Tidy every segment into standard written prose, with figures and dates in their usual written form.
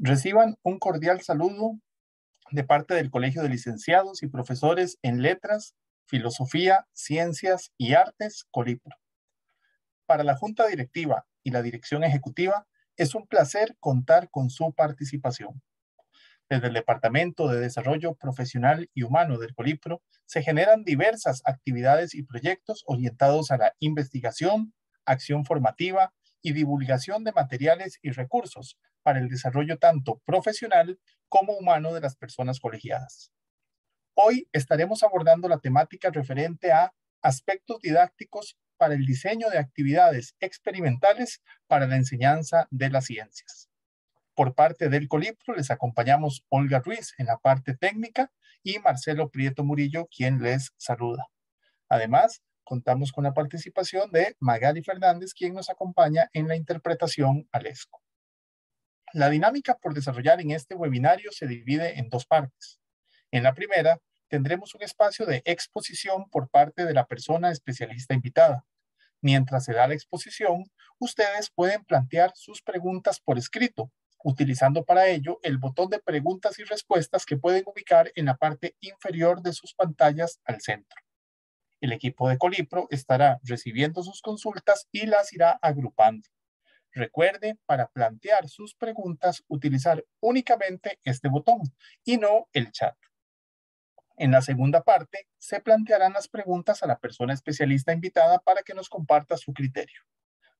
Reciban un cordial saludo de parte del Colegio de Licenciados y Profesores en Letras, Filosofía, Ciencias y Artes, Colipro. Para la Junta Directiva y la Dirección Ejecutiva, es un placer contar con su participación. Desde el Departamento de Desarrollo Profesional y Humano del Colipro, se generan diversas actividades y proyectos orientados a la investigación, acción formativa y divulgación de materiales y recursos para el desarrollo tanto profesional como humano de las personas colegiadas. Hoy estaremos abordando la temática referente a aspectos didácticos para el diseño de actividades experimentales para la enseñanza de las ciencias. Por parte del Colipro les acompañamos Olga Ruiz en la parte técnica y Marcelo Prieto Murillo, quien les saluda. Además, contamos con la participación de Magali Fernández, quien nos acompaña en la interpretación al ESCO. La dinámica por desarrollar en este webinario se divide en dos partes. En la primera, tendremos un espacio de exposición por parte de la persona especialista invitada. Mientras se da la exposición, ustedes pueden plantear sus preguntas por escrito, utilizando para ello el botón de preguntas y respuestas que pueden ubicar en la parte inferior de sus pantallas al centro. El equipo de Colipro estará recibiendo sus consultas y las irá agrupando. Recuerde, para plantear sus preguntas, utilizar únicamente este botón y no el chat. En la segunda parte, se plantearán las preguntas a la persona especialista invitada para que nos comparta su criterio.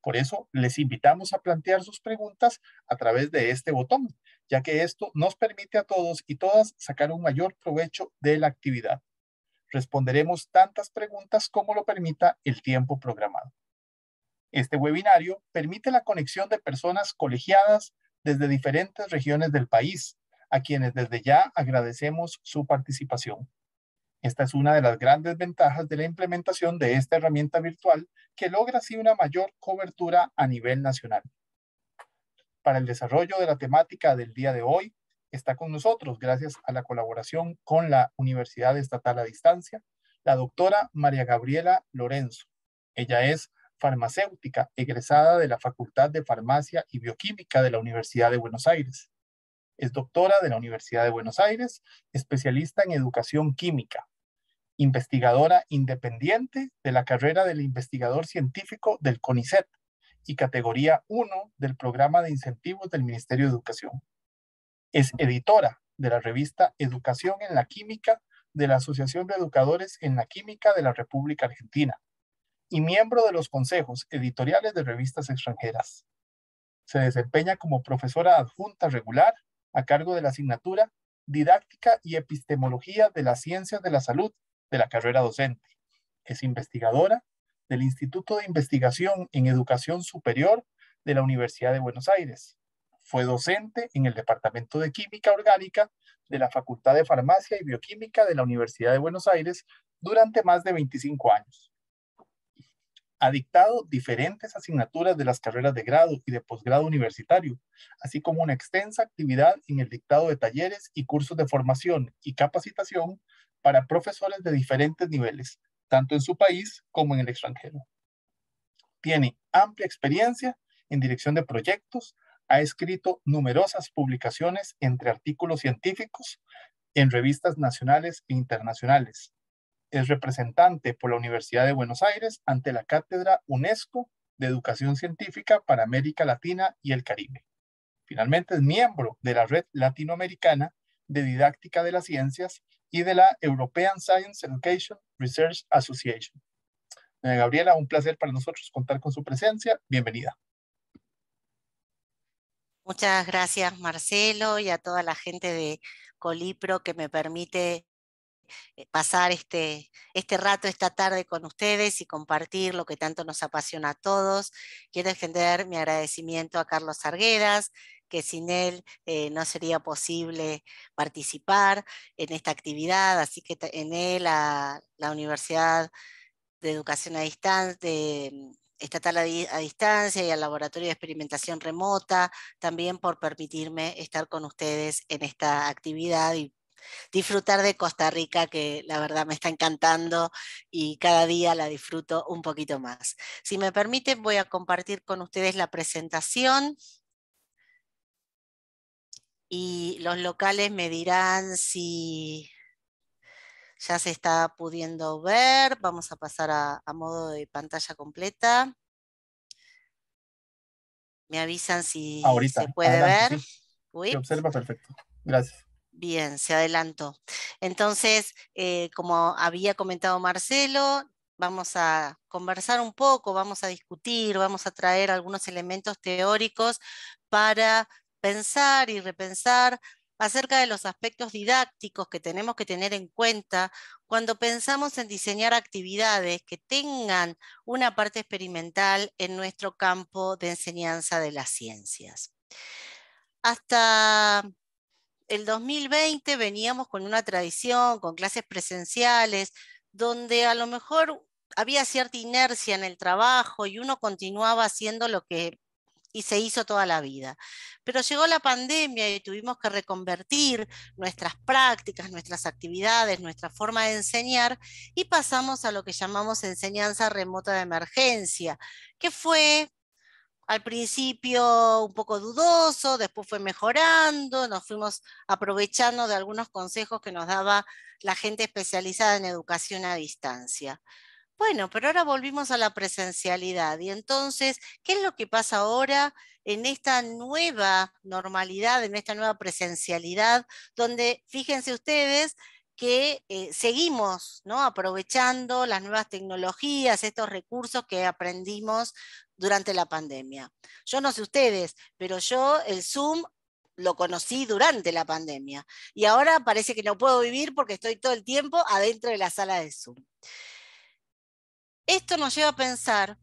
Por eso, les invitamos a plantear sus preguntas a través de este botón, ya que esto nos permite a todos y todas sacar un mayor provecho de la actividad. Responderemos tantas preguntas como lo permita el tiempo programado. Este webinario permite la conexión de personas colegiadas desde diferentes regiones del país, a quienes desde ya agradecemos su participación. Esta es una de las grandes ventajas de la implementación de esta herramienta virtual que logra así una mayor cobertura a nivel nacional. Para el desarrollo de la temática del día de hoy, está con nosotros, gracias a la colaboración con la Universidad Estatal a Distancia, la doctora María Gabriela Lorenzo. Ella es farmacéutica, egresada de la Facultad de Farmacia y Bioquímica de la Universidad de Buenos Aires. Es doctora de la Universidad de Buenos Aires, especialista en educación química, investigadora independiente de la carrera del investigador científico del CONICET y categoría 1 del programa de incentivos del Ministerio de Educación. Es editora de la revista Educación en la Química de la Asociación de Educadores en la Química de la República Argentina y miembro de los consejos editoriales de revistas extranjeras. Se desempeña como profesora adjunta regular a cargo de la asignatura Didáctica y Epistemología de las Ciencias de la Salud de la carrera docente. Es investigadora del Instituto de Investigación en Educación Superior de la Universidad de Buenos Aires. Fue docente en el Departamento de Química Orgánica de la Facultad de Farmacia y Bioquímica de la Universidad de Buenos Aires durante más de 25 años. Ha dictado diferentes asignaturas de las carreras de grado y de posgrado universitario, así como una extensa actividad en el dictado de talleres y cursos de formación y capacitación para profesores de diferentes niveles, tanto en su país como en el extranjero. Tiene amplia experiencia en dirección de proyectos, ha escrito numerosas publicaciones entre artículos científicos en revistas nacionales e internacionales. Es representante por la Universidad de Buenos Aires ante la Cátedra UNESCO de Educación Científica para América Latina y el Caribe. Finalmente es miembro de la Red Latinoamericana de Didáctica de las Ciencias y de la European Science Education Research Association. Gabriela, un placer para nosotros contar con su presencia. Bienvenida. Muchas gracias, Marcelo, y a toda la gente de Colipro que me permite pasar este rato, esta tarde con ustedes y compartir lo que tanto nos apasiona a todos. Quiero extender mi agradecimiento a Carlos Arguedas, que sin él no sería posible participar en esta actividad, así que en él a la Universidad de Educación a Distancia, Estatal a Distancia y al Laboratorio de Experimentación Remota, también por permitirme estar con ustedes en esta actividad y disfrutar de Costa Rica, que la verdad me está encantando y cada día la disfruto un poquito más. Si me permiten, voy a compartir con ustedes la presentación. y los locales me dirán si ya se está pudiendo ver. Vamos a pasar a modo de pantalla completa. Me avisan si se Ahorita, puede adelante, ver. sí. Se Uy, observa perfecto. Gracias. bien, se adelantó. Entonces, como había comentado Marcelo, vamos a conversar un poco, vamos a discutir, vamos a traer algunos elementos teóricos para pensar y repensar acerca de los aspectos didácticos que tenemos que tener en cuenta cuando pensamos en diseñar actividades que tengan una parte experimental en nuestro campo de enseñanza de las ciencias. Hasta el 2020 veníamos con una tradición, con clases presenciales, donde a lo mejor había cierta inercia en el trabajo y uno continuaba haciendo lo que y se hizo toda la vida. Pero llegó la pandemia y tuvimos que reconvertir nuestras prácticas, nuestras actividades, nuestra forma de enseñar y pasamos a lo que llamamos enseñanza remota de emergencia, que fue al principio un poco dudoso, después fue mejorando, nos fuimos aprovechando de algunos consejos que nos daba la gente especializada en educación a distancia. Bueno, pero ahora volvimos a la presencialidad y entonces, ¿qué es lo que pasa ahora en esta nueva normalidad, en esta nueva presencialidad, donde fíjense ustedes que seguimos, ¿no?, aprovechando las nuevas tecnologías, estos recursos que aprendimos durante la pandemia? Yo no sé ustedes, pero yo el Zoom lo conocí durante la pandemia y ahora parece que no puedo vivir porque estoy todo el tiempo adentro de la sala de Zoom. Esto nos lleva a pensar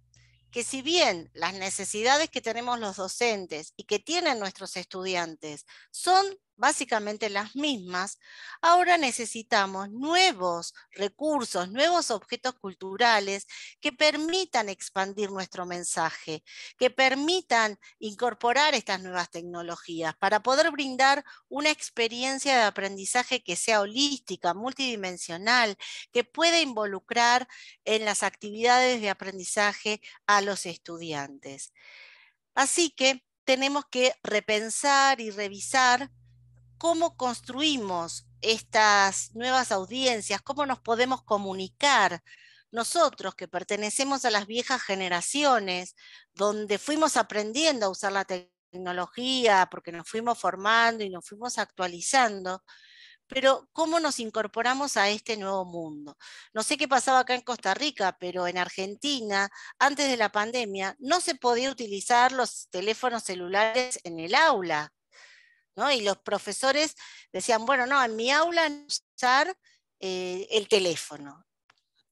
que si bien las necesidades que tenemos los docentes y que tienen nuestros estudiantes son básicamente las mismas, ahora necesitamos nuevos recursos, nuevos objetos culturales que permitan expandir nuestro mensaje, que permitan incorporar estas nuevas tecnologías para poder brindar una experiencia de aprendizaje que sea holística, multidimensional, que pueda involucrar en las actividades de aprendizaje a los estudiantes. Así que tenemos que repensar y revisar cómo construimos estas nuevas audiencias, cómo nos podemos comunicar. Nosotros que pertenecemos a las viejas generaciones, donde fuimos aprendiendo a usar la tecnología, porque nos fuimos formando y nos fuimos actualizando, pero ¿cómo nos incorporamos a este nuevo mundo? No sé qué pasaba acá en Costa Rica, pero en Argentina, antes de la pandemia, no se podía utilizar los teléfonos celulares en el aula, ¿no? Y los profesores decían, bueno, no, en mi aula no usar el teléfono.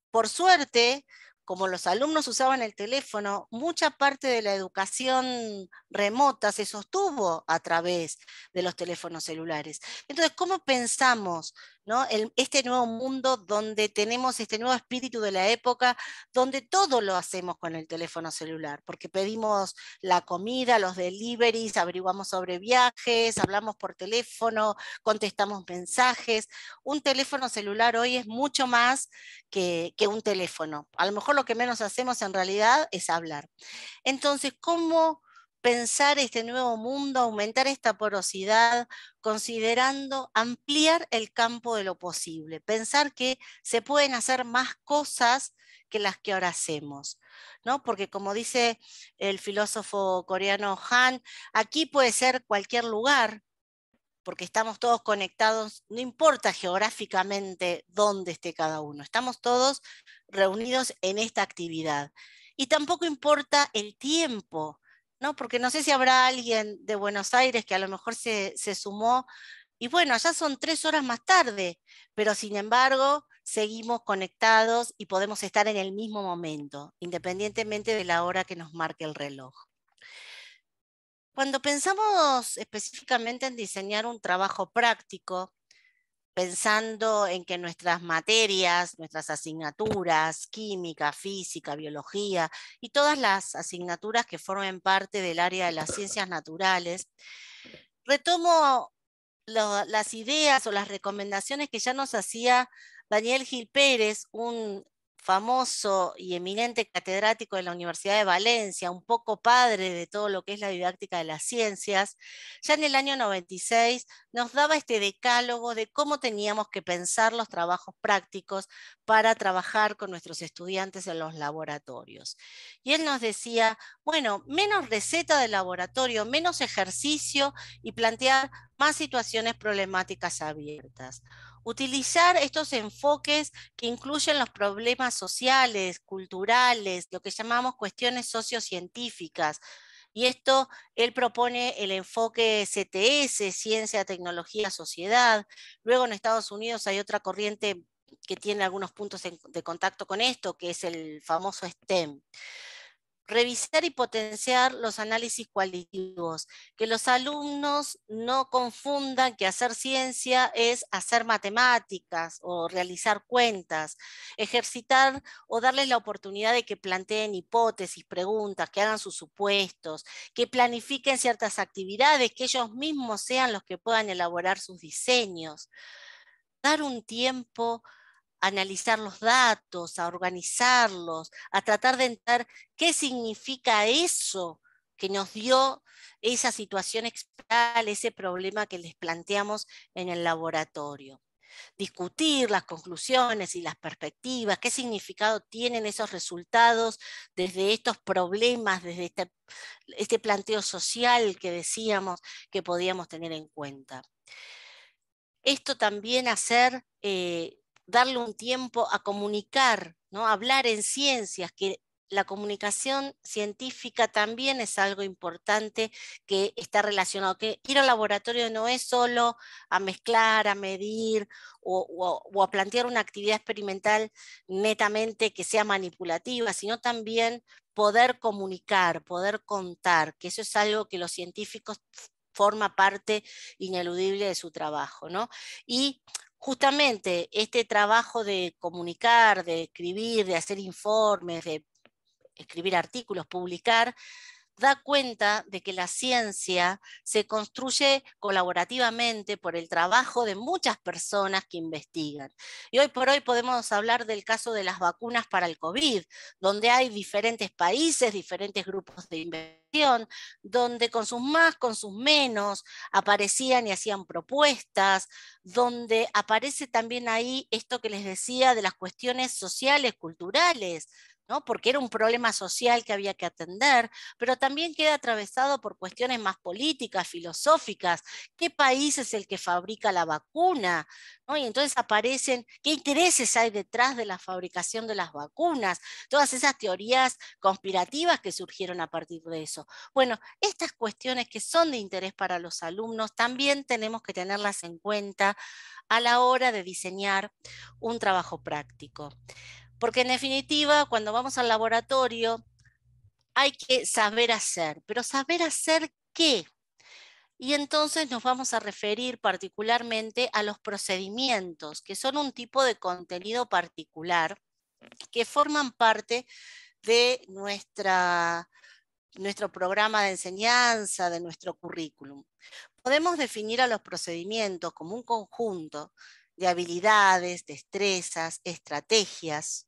Por suerte, como los alumnos usaban el teléfono, mucha parte de la educación remota se sostuvo a través de los teléfonos celulares. Entonces, ¿cómo pensamos, ¿no?, este nuevo mundo donde tenemos este nuevo espíritu de la época, donde todo lo hacemos con el teléfono celular? Porque pedimos la comida, los deliveries, averiguamos sobre viajes, hablamos por teléfono, contestamos mensajes. Un teléfono celular hoy es mucho más que un teléfono. A lo mejor lo que menos hacemos en realidad es hablar. Entonces, ¿cómo pensar este nuevo mundo, aumentar esta porosidad, considerando ampliar el campo de lo posible? Pensar que se pueden hacer más cosas que las que ahora hacemos, ¿no? Porque como dice el filósofo coreano Han, aquí puede ser cualquier lugar, porque estamos todos conectados, no importa geográficamente dónde esté cada uno, estamos todos reunidos en esta actividad. Y tampoco importa el tiempo, ¿no? Porque no sé si habrá alguien de Buenos Aires que a lo mejor se sumó, y bueno, allá son 3 horas más tarde, pero sin embargo seguimos conectados y podemos estar en el mismo momento, independientemente de la hora que nos marque el reloj. Cuando pensamos específicamente en diseñar un trabajo práctico, pensando en que nuestras materias, nuestras asignaturas, química, física, biología y todas las asignaturas que formen parte del área de las ciencias naturales, retomo las ideas o las recomendaciones que ya nos hacía Daniel Gil Pérez, un famoso y eminente catedrático de la Universidad de Valencia, un poco padre de todo lo que es la didáctica de las ciencias, ya en el año 96 nos daba este decálogo de cómo teníamos que pensar los trabajos prácticos para trabajar con nuestros estudiantes en los laboratorios. Y él nos decía, bueno, menos receta de laboratorio, menos ejercicio y plantear más situaciones problemáticas abiertas. Utilizar estos enfoques que incluyen los problemas sociales, culturales, lo que llamamos cuestiones sociocientíficas. Y esto, él propone el enfoque CTS, Ciencia, Tecnología, Sociedad. Luego en Estados Unidos hay otra corriente que tiene algunos puntos de contacto con esto, que es el famoso STEM. Revisar y potenciar los análisis cualitativos, que los alumnos no confundan que hacer ciencia es hacer matemáticas o realizar cuentas, ejercitar o darles la oportunidad de que planteen hipótesis, preguntas, que hagan sus supuestos, que planifiquen ciertas actividades, que ellos mismos sean los que puedan elaborar sus diseños. Dar un tiempo a analizar los datos, a organizarlos, a tratar de entender qué significa eso que nos dio esa situación experimental, ese problema que les planteamos en el laboratorio. Discutir las conclusiones y las perspectivas, qué significado tienen esos resultados desde estos problemas, desde este planteo social que decíamos que podíamos tener en cuenta. Esto también hacer, darle un tiempo a comunicar, ¿no? Hablar en ciencias, que la comunicación científica también es algo importante que está relacionado, que ir al laboratorio no es solo a mezclar, a medir o a plantear una actividad experimental netamente que sea manipulativa, sino también poder comunicar, poder contar, que eso es algo que los científicos forma parte ineludible de su trabajo, ¿no? Y justamente este trabajo de comunicar, de escribir, de hacer informes, de escribir artículos, publicar, da cuenta de que la ciencia se construye colaborativamente por el trabajo de muchas personas que investigan. Y hoy por hoy podemos hablar del caso de las vacunas para el COVID, donde hay diferentes países, diferentes grupos de investigación, donde con sus más, con sus menos, aparecían y hacían propuestas, donde aparece también ahí esto que les decía de las cuestiones sociales, culturales, ¿no? Porque era un problema social que había que atender, pero también queda atravesado por cuestiones más políticas, filosóficas. ¿Qué país es el que fabrica la vacuna? ¿No? Y entonces aparecen qué intereses hay detrás de la fabricación de las vacunas, todas esas teorías conspirativas que surgieron a partir de eso. Bueno, estas cuestiones que son de interés para los alumnos también tenemos que tenerlas en cuenta a la hora de diseñar un trabajo práctico. Porque en definitiva, cuando vamos al laboratorio, hay que saber hacer, pero ¿saber hacer qué? Y entonces nos vamos a referir particularmente a los procedimientos, que son un tipo de contenido particular que forman parte de nuestro programa de enseñanza, de nuestro currículum. Podemos definir a los procedimientos como un conjunto de habilidades, destrezas, estrategias,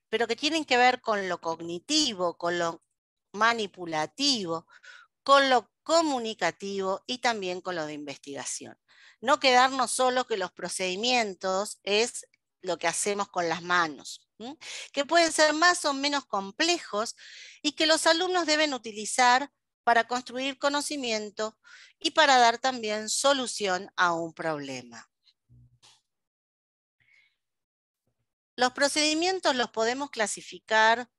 pero que tienen que ver con lo cognitivo, con lo manipulativo, con lo comunicativo y también con lo de investigación. No quedarnos solo que los procedimientos es lo que hacemos con las manos, que pueden ser más o menos complejos y que los alumnos deben utilizar para construir conocimiento y para dar también solución a un problema. Los procedimientos los podemos clasificar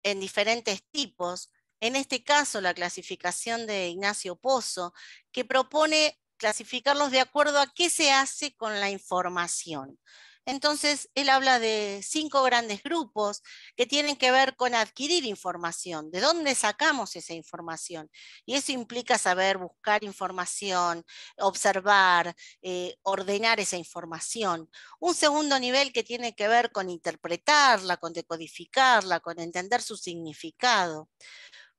en diferentes tipos. En este caso, la clasificación de Ignacio Pozo, que propone clasificarlos de acuerdo a qué se hace con la información. Entonces, él habla de 5 grandes grupos que tienen que ver con adquirir información, de dónde sacamos esa información. Y eso implica saber buscar información, observar, ordenar esa información. Un segundo nivel que tiene que ver con interpretarla, con decodificarla, con entender su significado.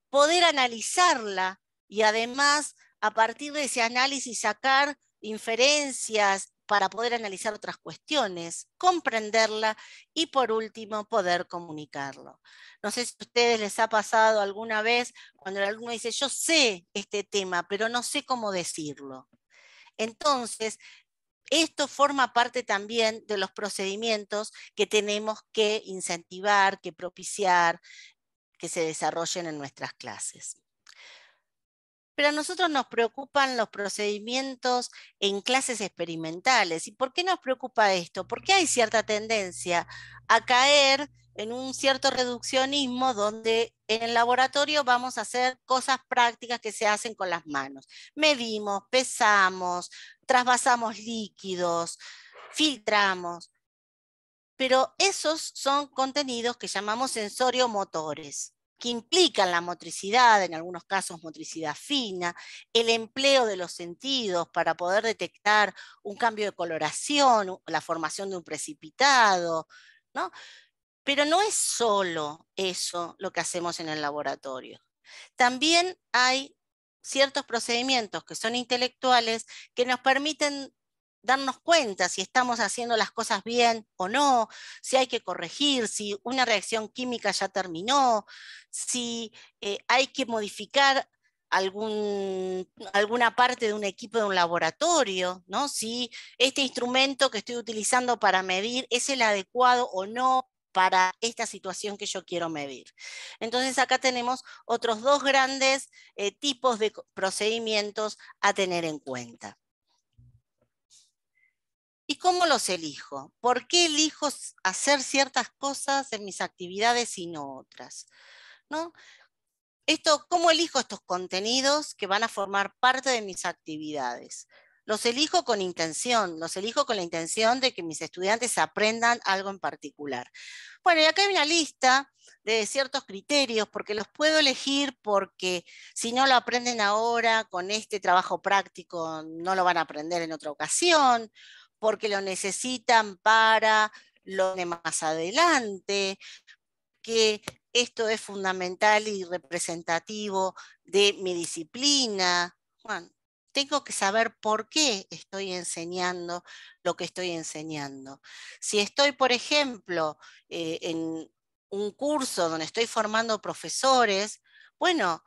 Poder analizarla y además a partir de ese análisis sacar inferencias, para poder analizar otras cuestiones, comprenderla y por último poder comunicarlo. No sé si a ustedes les ha pasado alguna vez cuando el alumno dice, yo sé este tema, pero no sé cómo decirlo. Entonces, esto forma parte también de los procedimientos que tenemos que incentivar, que propiciar, que se desarrollen en nuestras clases. Pero a nosotros nos preocupan los procedimientos en clases experimentales. ¿Y por qué nos preocupa esto? Porque hay cierta tendencia a caer en un cierto reduccionismo donde en el laboratorio vamos a hacer cosas prácticas que se hacen con las manos. Medimos, pesamos, trasvasamos líquidos, filtramos. Pero esos son contenidos que llamamos sensorio-motores, que implican la motricidad, en algunos casos motricidad fina, el empleo de los sentidos para poder detectar un cambio de coloración, la formación de un precipitado, ¿no? Pero no es solo eso lo que hacemos en el laboratorio. También hay ciertos procedimientos que son intelectuales que nos permiten darnos cuenta si estamos haciendo las cosas bien o no, si hay que corregir, si una reacción química ya terminó, si hay que modificar alguna parte de un equipo de un laboratorio, ¿no? Si este instrumento que estoy utilizando para medir es el adecuado o no para esta situación que yo quiero medir. Entonces acá tenemos otros dos grandes tipos de procedimientos a tener en cuenta. ¿Y cómo los elijo? ¿Por qué elijo hacer ciertas cosas en mis actividades y no otras? ¿No? ¿Cómo elijo estos contenidos que van a formar parte de mis actividades? Los elijo con intención, los elijo con la intención de que mis estudiantes aprendan algo en particular. Bueno, y acá hay una lista de ciertos criterios, porque los puedo elegir porque si no lo aprenden ahora, con este trabajo práctico no lo van a aprender en otra ocasión, porque lo necesitan para lo de más adelante, que esto es fundamental y representativo de mi disciplina. Bueno, tengo que saber por qué estoy enseñando lo que estoy enseñando. Si estoy, por ejemplo, en un curso donde estoy formando profesores, bueno,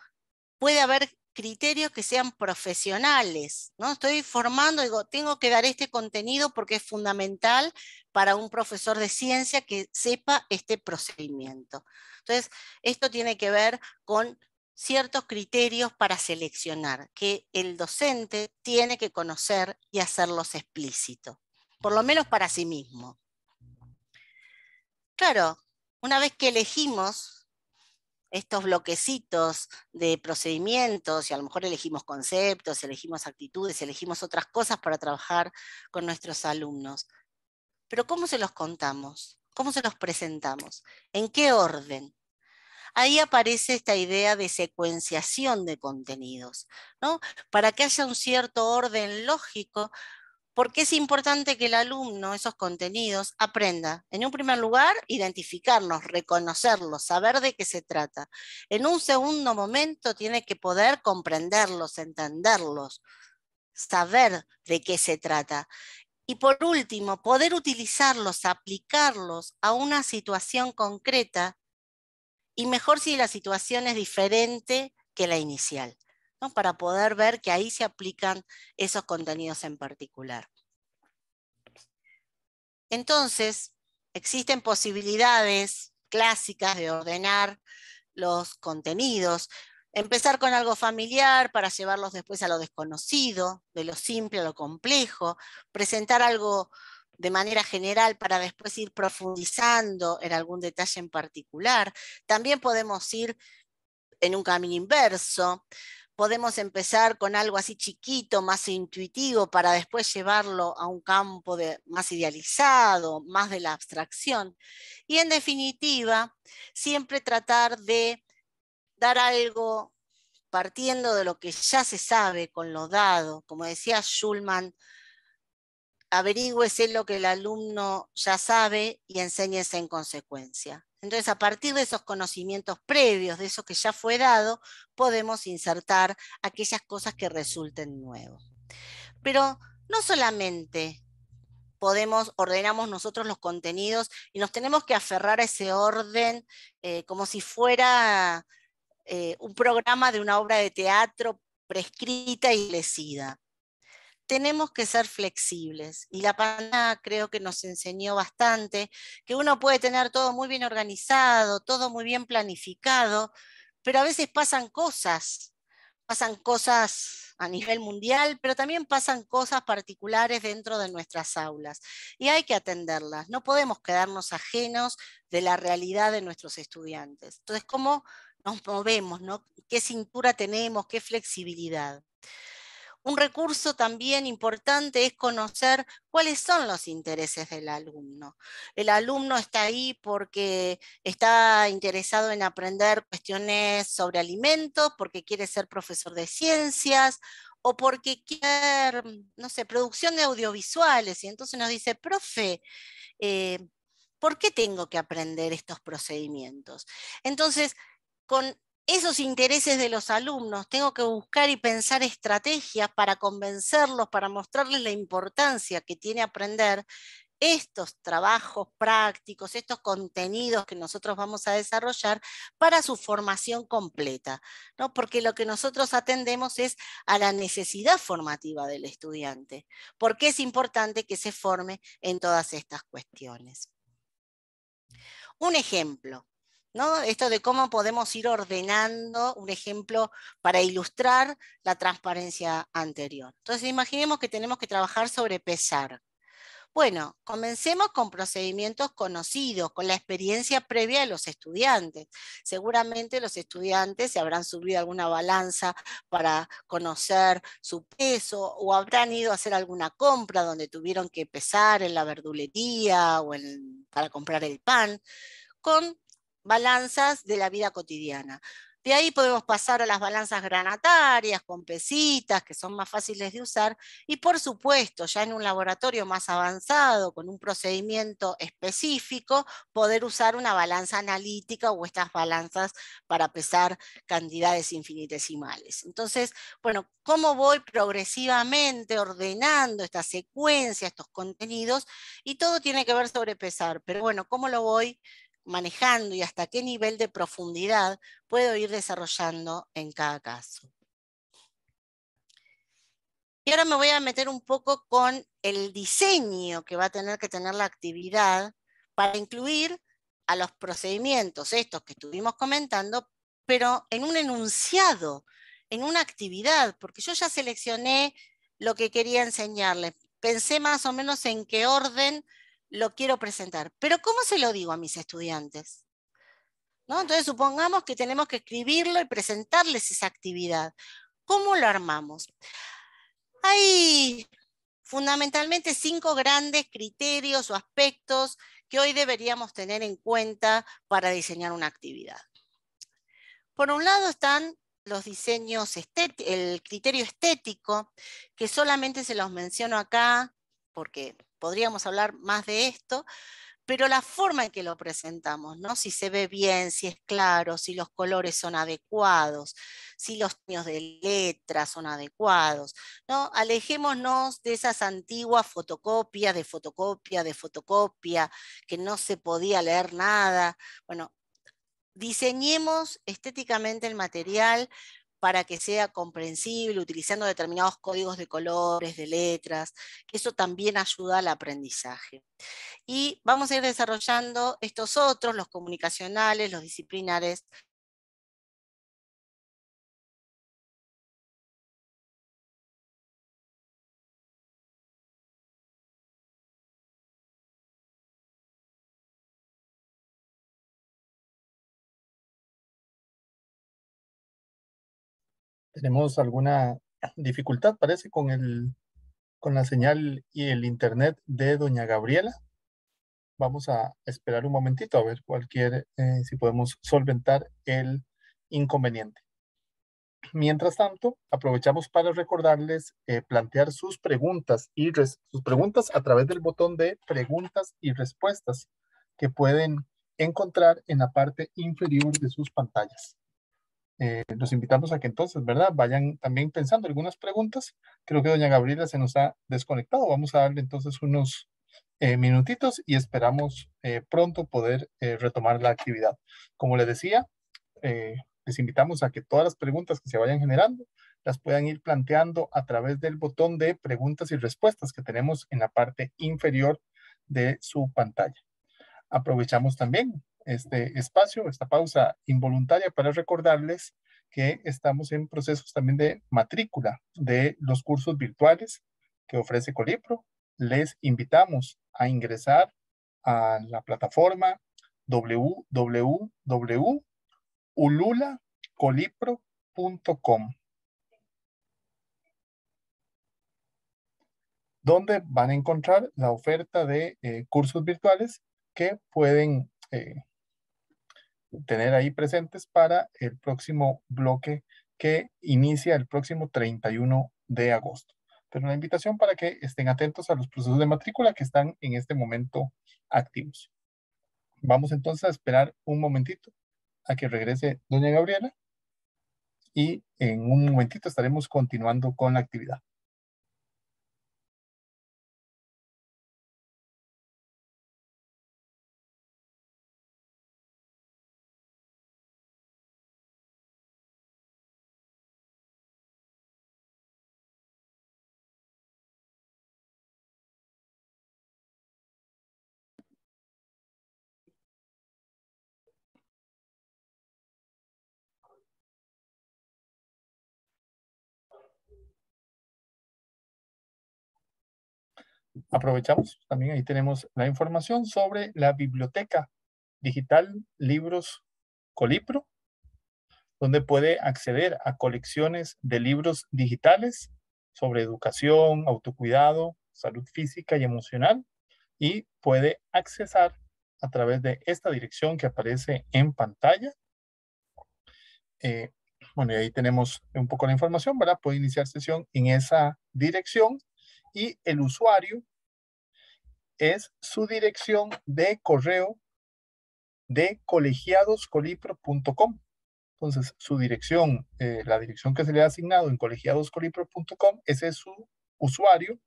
puede haber criterios que sean profesionales, ¿no? Estoy formando, digo, tengo que dar este contenido porque es fundamental para un profesor de ciencia que sepa este procedimiento. Entonces, esto tiene que ver con ciertos criterios para seleccionar, que el docente tiene que conocer y hacerlos explícitos, por lo menos para sí mismo. Claro, una vez que elegimos estos bloquecitos de procedimientos, y a lo mejor elegimos conceptos, elegimos actitudes, elegimos otras cosas para trabajar con nuestros alumnos. Pero ¿cómo se los contamos? ¿Cómo se los presentamos? ¿En qué orden? Ahí aparece esta idea de secuenciación de contenidos, ¿no? Para que haya un cierto orden lógico, porque es importante que el alumno, esos contenidos, aprenda, en un primer lugar, identificarlos, reconocerlos, saber de qué se trata. En un segundo momento, tiene que poder comprenderlos, entenderlos, saber de qué se trata. Y por último, poder utilizarlos, aplicarlos a una situación concreta, y mejor si la situación es diferente que la inicial, ¿no? Para poder ver que ahí se aplican esos contenidos en particular. Entonces, existen posibilidades clásicas de ordenar los contenidos, empezar con algo familiar para llevarlos después a lo desconocido, de lo simple a lo complejo, presentar algo de manera general para después ir profundizando en algún detalle en particular. También podemos ir en un camino inverso. Podemos empezar con algo así chiquito, más intuitivo, para después llevarlo a un campo más idealizado, más de la abstracción. Y en definitiva, siempre tratar de dar algo partiendo de lo que ya se sabe, con lo dado. Como decía Schulman, averígüese lo que el alumno ya sabe y enséñese en consecuencia. Entonces, a partir de esos conocimientos previos, de eso que ya fue dado, podemos insertar aquellas cosas que resulten nuevos. Pero no solamente ordenamos nosotros los contenidos y nos tenemos que aferrar a ese orden como si fuera un programa de una obra de teatro prescrita y establecida. Tenemos que ser flexibles y la pandemia creo que nos enseñó bastante que uno puede tener todo muy bien organizado, todo muy bien planificado, pero a veces pasan cosas a nivel mundial, pero también pasan cosas particulares dentro de nuestras aulas y hay que atenderlas. No podemos quedarnos ajenos de la realidad de nuestros estudiantes. Entonces, ¿cómo nos movemos, ¿no? ¿Qué cintura tenemos? ¿Qué flexibilidad? Un recurso también importante es conocer cuáles son los intereses del alumno. El alumno está ahí porque está interesado en aprender cuestiones sobre alimentos, porque quiere ser profesor de ciencias, o porque quiere, no sé, producción de audiovisuales. Y entonces nos dice, profe, ¿por qué tengo que aprender estos procedimientos? Entonces, con esos intereses de los alumnos, tengo que buscar y pensar estrategias para convencerlos, para mostrarles la importancia que tiene aprender estos trabajos prácticos, estos contenidos que nosotros vamos a desarrollar para su formación completa, ¿no? Porque lo que nosotros atendemos es a la necesidad formativa del estudiante, porque es importante que se forme en todas estas cuestiones. Un ejemplo, ¿no? Esto de cómo podemos ir ordenando un ejemplo para ilustrar la transparencia anterior. Entonces, imaginemos que tenemos que trabajar sobre pesar. Bueno, comencemos con procedimientos conocidos, con la experiencia previa de los estudiantes. Seguramente los estudiantes se habrán subido a alguna balanza para conocer su peso o habrán ido a hacer alguna compra donde tuvieron que pesar en la verdulería o para comprar el pan, con balanzas de la vida cotidiana. De ahí podemos pasar a las balanzas granatarias, con pesitas, que son más fáciles de usar, y por supuesto, ya en un laboratorio más avanzado, con un procedimiento específico, poder usar una balanza analítica o estas balanzas para pesar cantidades infinitesimales. Entonces, bueno, ¿cómo voy progresivamente ordenando esta secuencia, estos contenidos? Y todo tiene que ver sobre pesar, pero bueno, ¿cómo lo voy manejando y hasta qué nivel de profundidad puedo ir desarrollando en cada caso? Y ahora me voy a meter un poco con el diseño que va a tener que tener la actividad para incluir a los procedimientos estos que estuvimos comentando, pero en un enunciado, en una actividad, porque yo ya seleccioné lo que quería enseñarles. Pensé más o menos en qué orden lo quiero presentar, pero ¿cómo se lo digo a mis estudiantes? ¿No? Entonces supongamos que tenemos que escribirlo y presentarles esa actividad. ¿Cómo lo armamos? Hay fundamentalmente 5 grandes criterios o aspectos que hoy deberíamos tener en cuenta para diseñar una actividad. Por un lado están los diseños estéticos, el criterio estético, que solamente se los menciono acá porque podríamos hablar más de esto, pero la forma en que lo presentamos, ¿no? Si se ve bien, si es claro, si los colores son adecuados, si los tonos de letra son adecuados, ¿no? Alejémonos de esas antiguas fotocopias, de fotocopia, que no se podía leer nada. Bueno, diseñemos estéticamente el material para que sea comprensible, utilizando determinados códigos de colores, de letras, que eso también ayuda al aprendizaje. Y vamos a ir desarrollando estos otros, los comunicacionales, los disciplinares. Tenemos alguna dificultad, parece, con la señal y el internet de doña Gabriela. Vamos a esperar un momentito a ver si podemos solventar el inconveniente. Mientras tanto, aprovechamos para recordarles plantear sus preguntas a través del botón de preguntas y respuestas que pueden encontrar en la parte inferior de sus pantallas. Los invitamos a que entonces, ¿verdad? Vayan también pensando algunas preguntas. Creo que doña Gabriela se nos ha desconectado. Vamos a darle entonces unos minutitos y esperamos pronto poder retomar la actividad. Como les decía, les invitamos a que todas las preguntas que se vayan generando las puedan ir planteando a través del botón de preguntas y respuestas que tenemos en la parte inferior de su pantalla. Aprovechamos también este espacio, esta pausa involuntaria para recordarles que estamos en procesos también de matrícula de los cursos virtuales que ofrece Colipro. Les invitamos a ingresar a la plataforma www.ululacolipro.com, donde van a encontrar la oferta de cursos virtuales que pueden tener ahí presentes para el próximo bloque que inicia el próximo 31 de agosto. Pero una invitación para que estén atentos a los procesos de matrícula que están en este momento activos. Vamos entonces a esperar un momentito a que regrese doña Gabriela y en un momentito estaremos continuando con la actividad. Aprovechamos, también ahí tenemos la información sobre la biblioteca digital Libros Colipro, donde puede acceder a colecciones de libros digitales sobre educación, autocuidado, salud física y emocional, y puede accesar a través de esta dirección que aparece en pantalla. Bueno, y ahí tenemos un poco la información, ¿verdad? Puede iniciar sesión en esa dirección y el usuario es su dirección de correo de colegiadoscolipro.com. Entonces, su dirección, la dirección que se le ha asignado en colegiadoscolipro.com, ese es su usuario,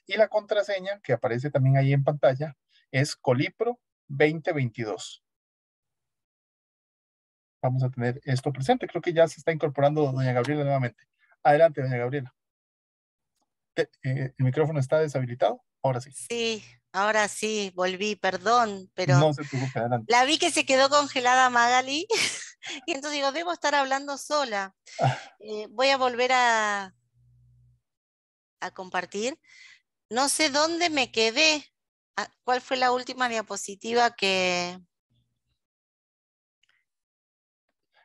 y la contraseña que aparece también ahí en pantalla es Colipro 2022. Vamos a tener esto presente. Creo que ya se está incorporando doña Gabriela nuevamente. Adelante, doña Gabriela. El micrófono está deshabilitado. Ahora sí. Sí, ahora sí, volví, perdón, pero No se preocupe, adelante. la vi que se quedó congelada Magali y entonces digo, debo estar hablando sola. Voy a volver a compartir. No sé dónde me quedé. ¿Cuál fue la última diapositiva que...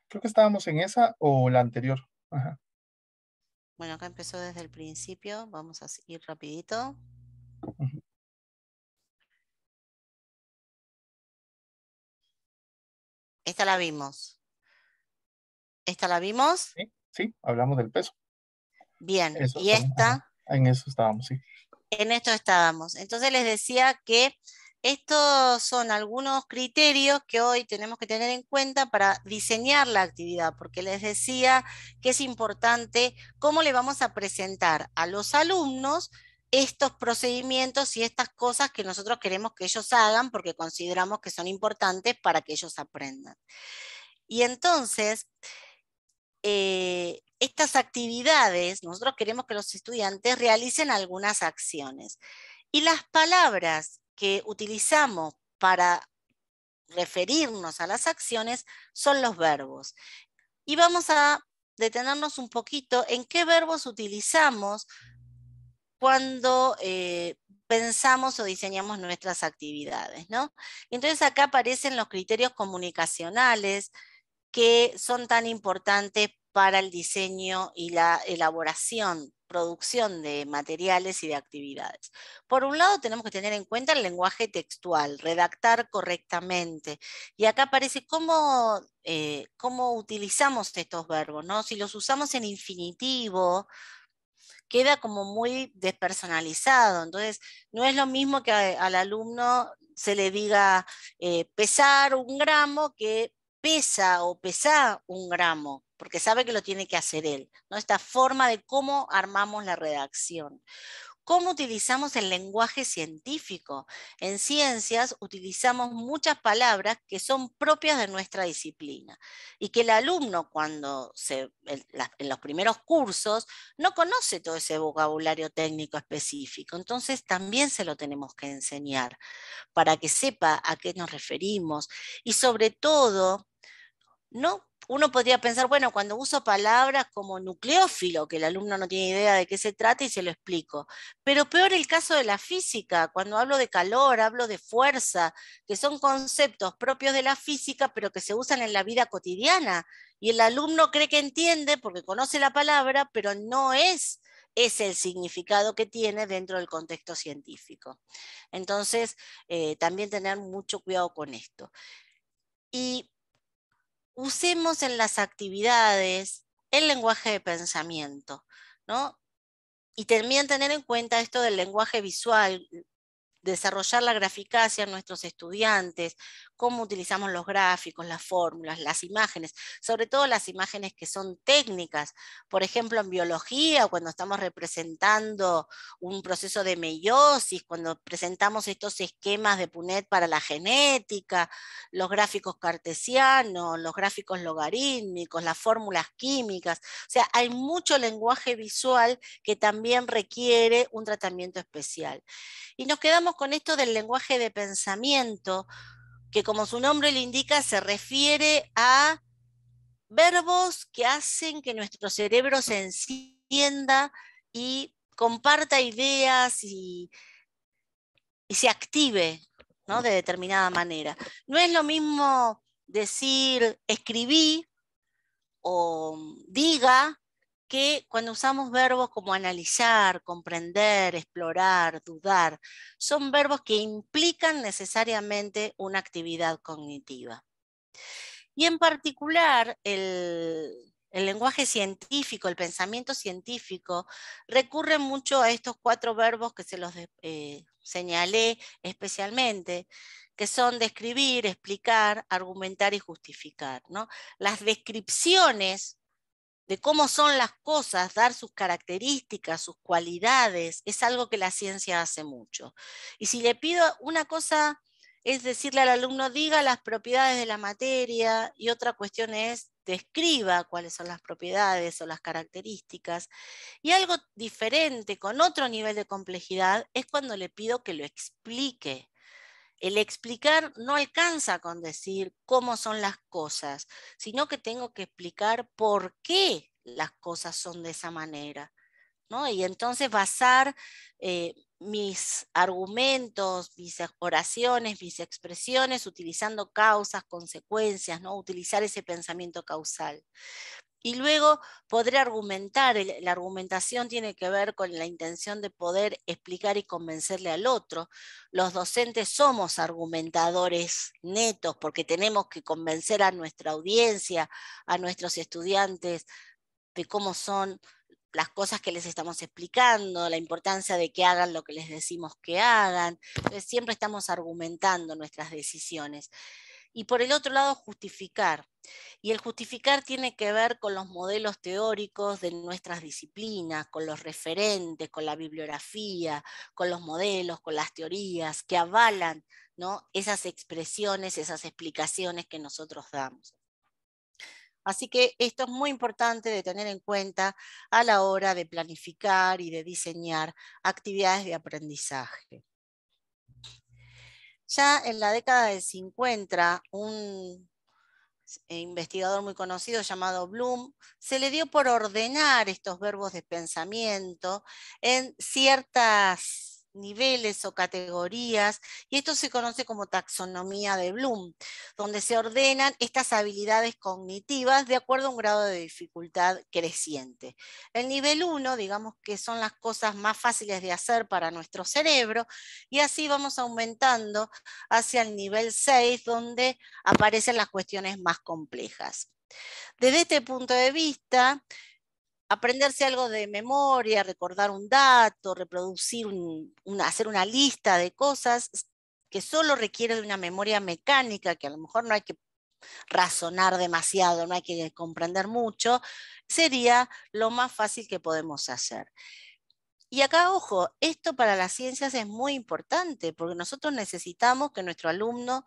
Creo que estábamos en esa o la anterior. Ajá. Bueno, acá empezó desde el principio. Vamos a seguir rapidito. Uh-huh. Esta la vimos. ¿Esta la vimos? Sí, sí, hablamos del peso. Bien, Eso y también. Ajá. esta, En eso estábamos, sí. en esto estábamos. Entonces les decía que estos son algunos criterios que hoy tenemos que tener en cuenta para diseñar la actividad, porque les decía que es importante cómo le vamos a presentar a los alumnos estos procedimientos y estas cosas que nosotros queremos que ellos hagan porque consideramos que son importantes para que ellos aprendan. Y entonces, estas actividades, nosotros queremos que los estudiantes realicen algunas acciones. Y las palabras que utilizamos para referirnos a las acciones son los verbos. Y vamos a detenernos un poquito en qué verbos utilizamos cuando pensamos o diseñamos nuestras actividades, ¿no? Entonces acá aparecen los criterios comunicacionales que son tan importantes para el diseño y la elaboración, producción de materiales y de actividades. Por un lado, tenemos que tener en cuenta el lenguaje textual, redactar correctamente. Y acá aparece cómo utilizamos estos verbos, ¿no? Si los usamos en infinitivo, queda como muy despersonalizado. Entonces, no es lo mismo que al alumno se le diga pesar 1 gramo que pesa o pesa 1 gramo, porque sabe que lo tiene que hacer él, ¿no? Esta forma de cómo armamos la redacción. cómo utilizamos el lenguaje científico. En ciencias utilizamos muchas palabras que son propias de nuestra disciplina y que el alumno cuando en los primeros cursos no conoce todo ese vocabulario técnico específico, entonces también se lo tenemos que enseñar para que sepa a qué nos referimos y sobre todo, no, uno podría pensar, bueno, cuando uso palabras como nucleófilo, que el alumno no tiene idea de qué se trata y se lo explico. Pero peor el caso de la física, cuando hablo de calor, hablo de fuerza, que son conceptos propios de la física, pero que se usan en la vida cotidiana. Y el alumno cree que entiende porque conoce la palabra, pero no es ese el significado que tiene dentro del contexto científico. Entonces, también tener mucho cuidado con esto. Y usemos en las actividades el lenguaje de pensamiento, ¿no? Y también tener en cuenta esto del lenguaje visual, desarrollar la graficacia en nuestros estudiantes, cómo utilizamos los gráficos, las fórmulas, las imágenes, sobre todo las imágenes que son técnicas. Por ejemplo, en biología, cuando estamos representando un proceso de meiosis, cuando presentamos estos esquemas de Punnett para la genética, los gráficos cartesianos, los gráficos logarítmicos, las fórmulas químicas. O sea, hay mucho lenguaje visual que también requiere un tratamiento especial. Y nos quedamos con esto del lenguaje de pensamiento, que como su nombre le indica, se refiere a verbos que hacen que nuestro cerebro se encienda y comparta ideas y se active, ¿no? De determinada manera. No es lo mismo decir escribí o diga que cuando usamos verbos como analizar, comprender, explorar, dudar, son verbos que implican necesariamente una actividad cognitiva. Y en particular, el lenguaje científico, el pensamiento científico, recurre mucho a estos 4 verbos que se los señalé especialmente, que son describir, explicar, argumentar y justificar, ¿no? Las descripciones de cómo son las cosas, dar sus características, sus cualidades, es algo que la ciencia hace mucho. Y si le pido una cosa, es decirle al alumno, diga las propiedades de la materia, y otra cuestión es, describa cuáles son las propiedades o las características. Y algo diferente, con otro nivel de complejidad, es cuando le pido que lo explique. El explicar no alcanza con decir cómo son las cosas, sino que tengo que explicar por qué las cosas son de esa manera, ¿no? Y entonces basar mis argumentos, mis oraciones, mis expresiones, utilizando causas, consecuencias, ¿no? Utilizar ese pensamiento causal. Y luego podré argumentar, la argumentación tiene que ver con la intención de poder explicar y convencerle al otro. Los docentes somos argumentadores netos porque tenemos que convencer a nuestra audiencia, a nuestros estudiantes de cómo son las cosas que les estamos explicando, la importancia de que hagan lo que les decimos que hagan. Entonces, siempre estamos argumentando nuestras decisiones. Y por el otro lado, justificar. Y el justificar tiene que ver con los modelos teóricos de nuestras disciplinas, con los referentes, con la bibliografía, con los modelos, con las teorías que avalan, ¿no? Esas expresiones, esas explicaciones que nosotros damos. Así que esto es muy importante de tener en cuenta a la hora de planificar y de diseñar actividades de aprendizaje. Ya en la década del 50, un investigador muy conocido llamado Bloom, se le dio por ordenar estos verbos de pensamiento en ciertas niveles o categorías, y esto se conoce como taxonomía de Bloom, donde se ordenan estas habilidades cognitivas de acuerdo a un grado de dificultad creciente. El nivel 1, digamos que son las cosas más fáciles de hacer para nuestro cerebro, y así vamos aumentando hacia el nivel 6, donde aparecen las cuestiones más complejas. Desde este punto de vista, aprenderse algo de memoria, recordar un dato, reproducir, hacer una lista de cosas que solo requiere de una memoria mecánica, que a lo mejor no hay que razonar demasiado, no hay que comprender mucho, sería lo más fácil que podemos hacer. Y acá, ojo, esto para las ciencias es muy importante porque nosotros necesitamos que nuestro alumno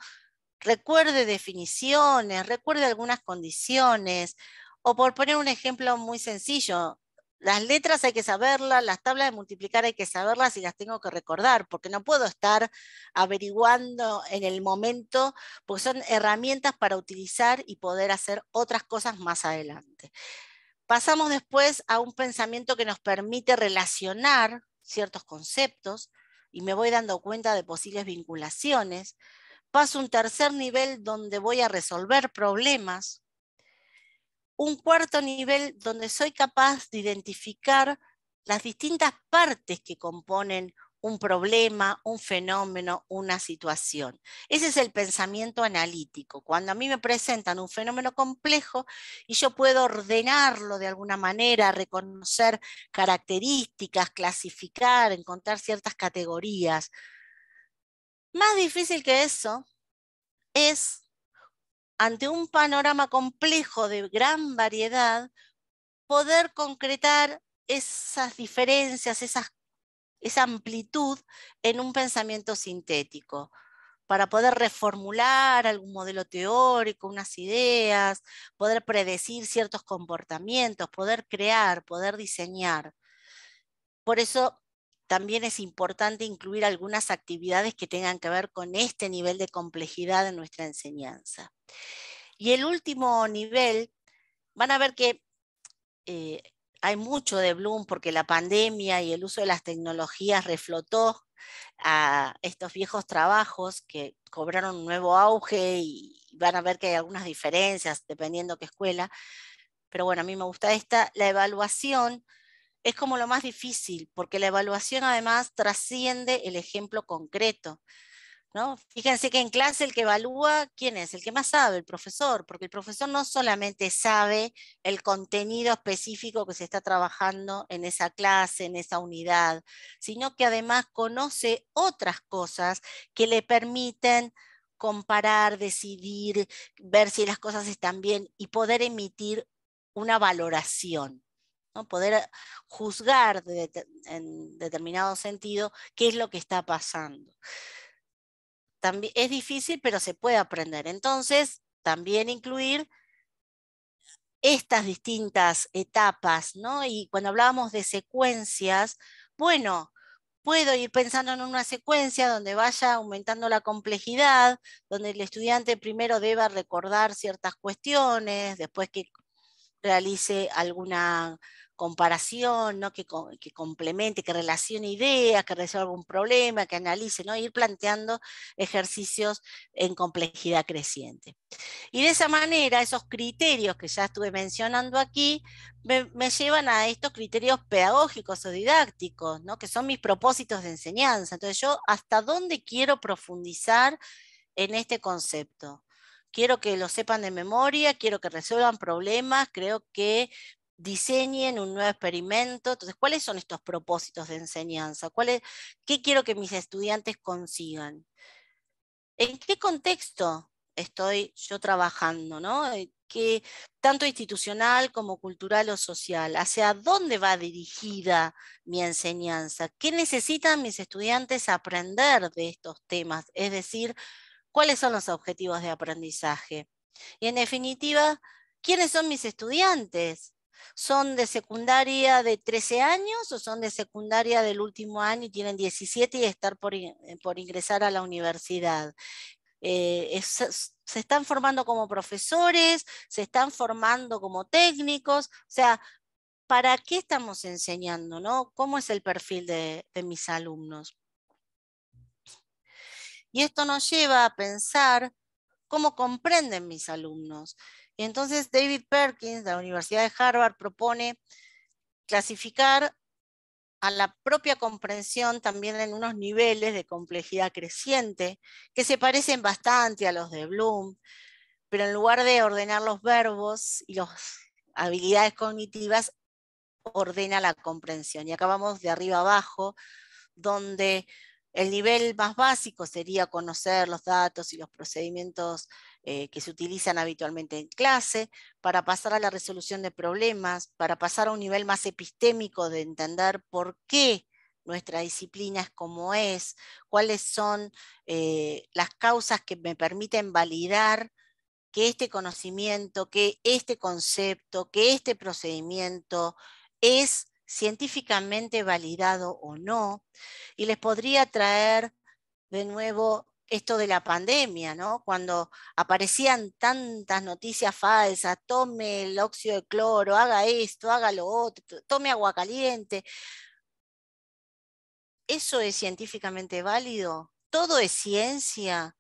recuerde definiciones, recuerde algunas condiciones, o por poner un ejemplo muy sencillo, las letras hay que saberlas, las tablas de multiplicar hay que saberlas y las tengo que recordar, porque no puedo estar averiguando en el momento, porque son herramientas para utilizar y poder hacer otras cosas más adelante. Pasamos después a un pensamiento que nos permite relacionar ciertos conceptos y me voy dando cuenta de posibles vinculaciones. Paso a un tercer nivel donde voy a resolver problemas. Un cuarto nivel donde soy capaz de identificar las distintas partes que componen un problema, un fenómeno, una situación. Ese es el pensamiento analítico. Cuando a mí me presentan un fenómeno complejo y yo puedo ordenarlo de alguna manera, reconocer características, clasificar, encontrar ciertas categorías. Más difícil que eso es, ante un panorama complejo de gran variedad, poder concretar esas diferencias, esa amplitud en un pensamiento sintético, para poder reformular algún modelo teórico, unas ideas, poder predecir ciertos comportamientos, poder crear, poder diseñar. Por eso también es importante incluir algunas actividades que tengan que ver con este nivel de complejidad en nuestra enseñanza. Y el último nivel, van a ver que hay mucho de Bloom porque la pandemia y el uso de las tecnologías reflotó a estos viejos trabajos que cobraron un nuevo auge y van a ver que hay algunas diferencias dependiendo qué escuela. Pero bueno, a mí me gusta esta. La evaluación es como lo más difícil porque la evaluación además trasciende el ejemplo concreto, ¿no? Fíjense que en clase el que evalúa, ¿quién es? El que más sabe, el profesor, porque el profesor no solamente sabe el contenido específico que se está trabajando en esa clase, en esa unidad, sino que además conoce otras cosas que le permiten comparar, decidir, ver si las cosas están bien y poder emitir una valoración, ¿no? Poder juzgar en determinado sentido qué es lo que está pasando. También es difícil, pero se puede aprender. Entonces, también incluir estas distintas etapas, ¿no? Y cuando hablábamos de secuencias, bueno, puedo ir pensando en una secuencia donde vaya aumentando la complejidad, donde el estudiante primero deba recordar ciertas cuestiones, después que realice alguna comparación, ¿no? que complemente, que relacione ideas, que resuelva un problema, que analice, ¿no? Ir planteando ejercicios en complejidad creciente. Y de esa manera, esos criterios que ya estuve mencionando aquí, me llevan a estos criterios pedagógicos o didácticos, ¿no? Que son mis propósitos de enseñanza. Entonces, yo hasta dónde quiero profundizar en este concepto. Quiero que lo sepan de memoria, quiero que resuelvan problemas, creo que diseñen un nuevo experimento. Entonces, ¿cuáles son estos propósitos de enseñanza? ¿Qué quiero que mis estudiantes consigan? ¿En qué contexto estoy yo trabajando, ¿no? ¿Qué, tanto institucional como cultural o social? ¿Hacia dónde va dirigida mi enseñanza? ¿Qué necesitan mis estudiantes aprender de estos temas? Es decir, ¿cuáles son los objetivos de aprendizaje? Y en definitiva, ¿quiénes son mis estudiantes? ¿Son de secundaria de 13 años o son de secundaria del último año y tienen 17 y están por ingresar a la universidad? Se están formando como profesores, se están formando como técnicos, o sea, ¿para qué estamos enseñando, no? ¿Cómo es el perfil de mis alumnos? Y esto nos lleva a pensar cómo comprenden mis alumnos. Y entonces David Perkins de la Universidad de Harvard propone clasificar a la propia comprensión también en unos niveles de complejidad creciente que se parecen bastante a los de Bloom, pero en lugar de ordenar los verbos y las habilidades cognitivas, ordena la comprensión. Y acá vamos de arriba abajo, donde el nivel más básico sería conocer los datos y los procedimientos que se utilizan habitualmente en clase, para pasar a la resolución de problemas, para pasar a un nivel más epistémico de entender por qué nuestra disciplina es como es, cuáles son las causas que me permiten validar que este conocimiento, que este concepto, que este procedimiento es científicamente validado o no. Y les podría traer de nuevo esto de la pandemia, ¿no? Cuando aparecían tantas noticias falsas, tome el óxido de cloro, haga esto, haga lo otro, tome agua caliente. ¿Eso es científicamente válido? ¿Todo es ciencia?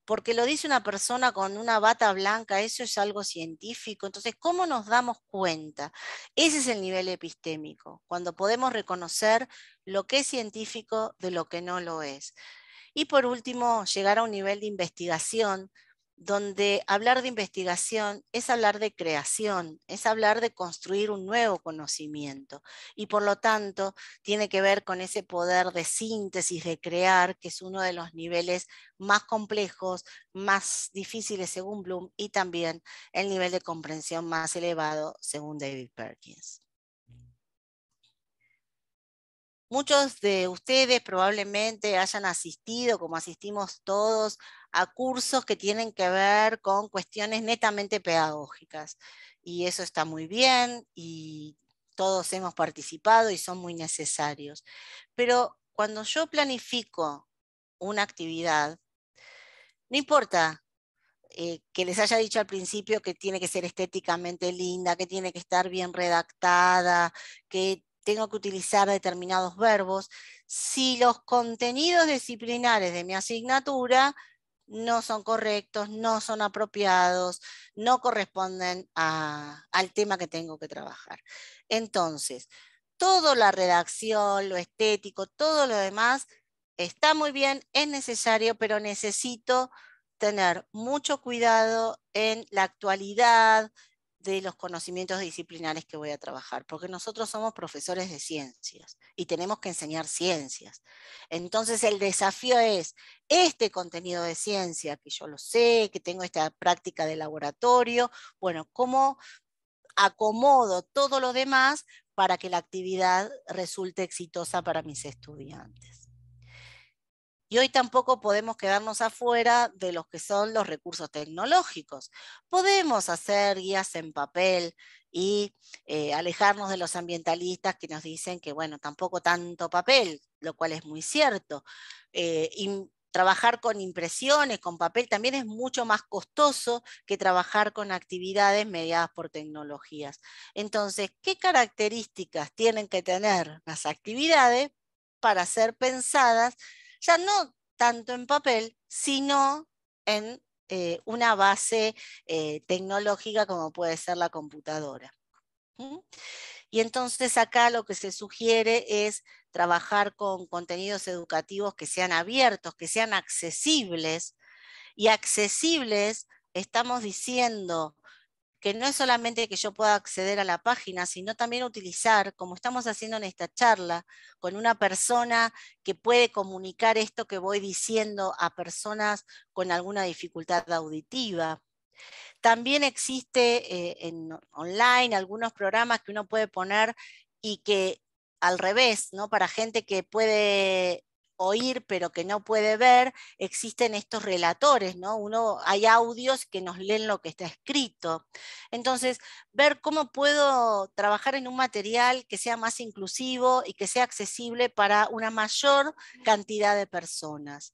Porque lo dice una persona con una bata blanca, eso es algo científico. Entonces, ¿cómo nos damos cuenta? Ese es el nivel epistémico, cuando podemos reconocer lo que es científico de lo que no lo es. Y por último, llegar a un nivel de investigación, donde hablar de investigación es hablar de creación, es hablar de construir un nuevo conocimiento. Y por lo tanto, tiene que ver con ese poder de síntesis, de crear, que es uno de los niveles más complejos, más difíciles según Bloom, y también el nivel de comprensión más elevado según David Perkins. Muchos de ustedes probablemente hayan asistido, como asistimos todos, a cursos que tienen que ver con cuestiones netamente pedagógicas. Y eso está muy bien y todos hemos participado y son muy necesarios. Pero cuando yo planifico una actividad, no importa que les haya dicho al principio que tiene que ser estéticamente linda, que tiene que estar bien redactada, que tengo que utilizar determinados verbos, si los contenidos disciplinares de mi asignatura no son correctos, no son apropiados, no corresponden al tema que tengo que trabajar. Entonces, toda la redacción, lo estético, todo lo demás está muy bien, es necesario, pero necesito tener mucho cuidado en la actualidad de los conocimientos disciplinares que voy a trabajar, porque nosotros somos profesores de ciencias y tenemos que enseñar ciencias. Entonces el desafío es este contenido de ciencia, que yo lo sé, que tengo esta práctica de laboratorio, bueno, ¿cómo acomodo todo lo demás para que la actividad resulte exitosa para mis estudiantes? Y hoy tampoco podemos quedarnos afuera de los que son los recursos tecnológicos. Podemos hacer guías en papel y alejarnos de los ambientalistas que nos dicen que, bueno, tampoco tanto papel, lo cual es muy cierto. Trabajar con impresiones, con papel, también es mucho más costoso que trabajar con actividades mediadas por tecnologías. Entonces, ¿qué características tienen que tener las actividades para ser pensadas ya no tanto en papel, sino en una base tecnológica como puede ser la computadora? ¿Mm? Y entonces acá lo que se sugiere es trabajar con contenidos educativos que sean abiertos, que sean accesibles. Y accesibles, estamos diciendo que no es solamente que yo pueda acceder a la página, sino también utilizar, como estamos haciendo en esta charla, con una persona que puede comunicar esto que voy diciendo a personas con alguna dificultad auditiva. También existe en online algunos programas que uno puede poner y que al revés, ¿no? Para gente que puede oír pero que no puede ver, existen estos relatores, ¿no? Hay audios que nos leen lo que está escrito. Entonces, ver cómo puedo trabajar en un material que sea más inclusivo y que sea accesible para una mayor cantidad de personas.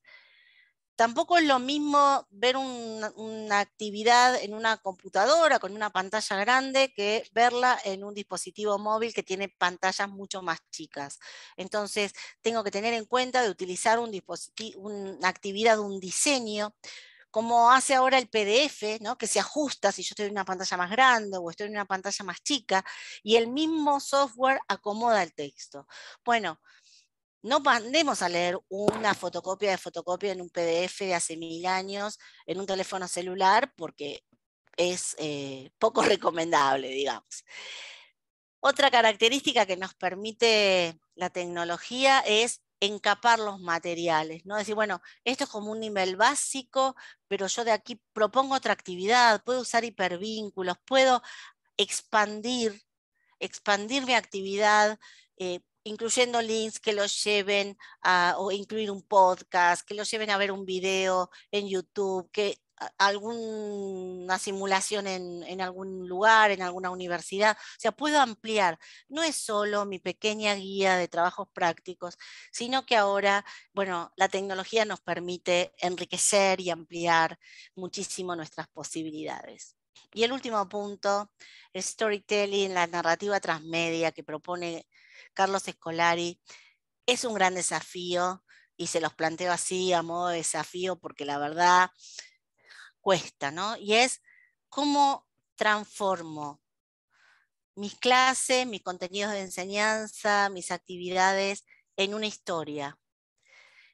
Tampoco es lo mismo ver una actividad en una computadora con una pantalla grande que verla en un dispositivo móvil que tiene pantallas mucho más chicas. Entonces, tengo que tener en cuenta de utilizar una actividad, un diseño, como hace ahora el PDF, ¿no? Que se ajusta si yo estoy en una pantalla más grande o estoy en una pantalla más chica, y el mismo software acomoda el texto. Bueno, no mandemos a leer una fotocopia en un PDF de hace 1000 años en un teléfono celular porque es poco recomendable, digamos. Otra característica que nos permite la tecnología es encapar los materiales, ¿no? Decir, bueno, esto es como un nivel básico, pero yo de aquí propongo otra actividad, puedo usar hipervínculos, puedo expandir mi actividad, incluyendo links que los lleven a, o incluir un podcast, que los lleven a ver un video en YouTube, que alguna simulación en algún lugar, en alguna universidad. O sea, puedo ampliar. No es solo mi pequeña guía de trabajos prácticos, sino que ahora, bueno, la tecnología nos permite enriquecer y ampliar muchísimo nuestras posibilidades. Y el último punto, el storytelling, la narrativa transmedia que propone Carlos Scolari, es un gran desafío y se los planteo así a modo de desafío porque la verdad cuesta, ¿no? Y es cómo transformo mis clases, mis contenidos de enseñanza, mis actividades en una historia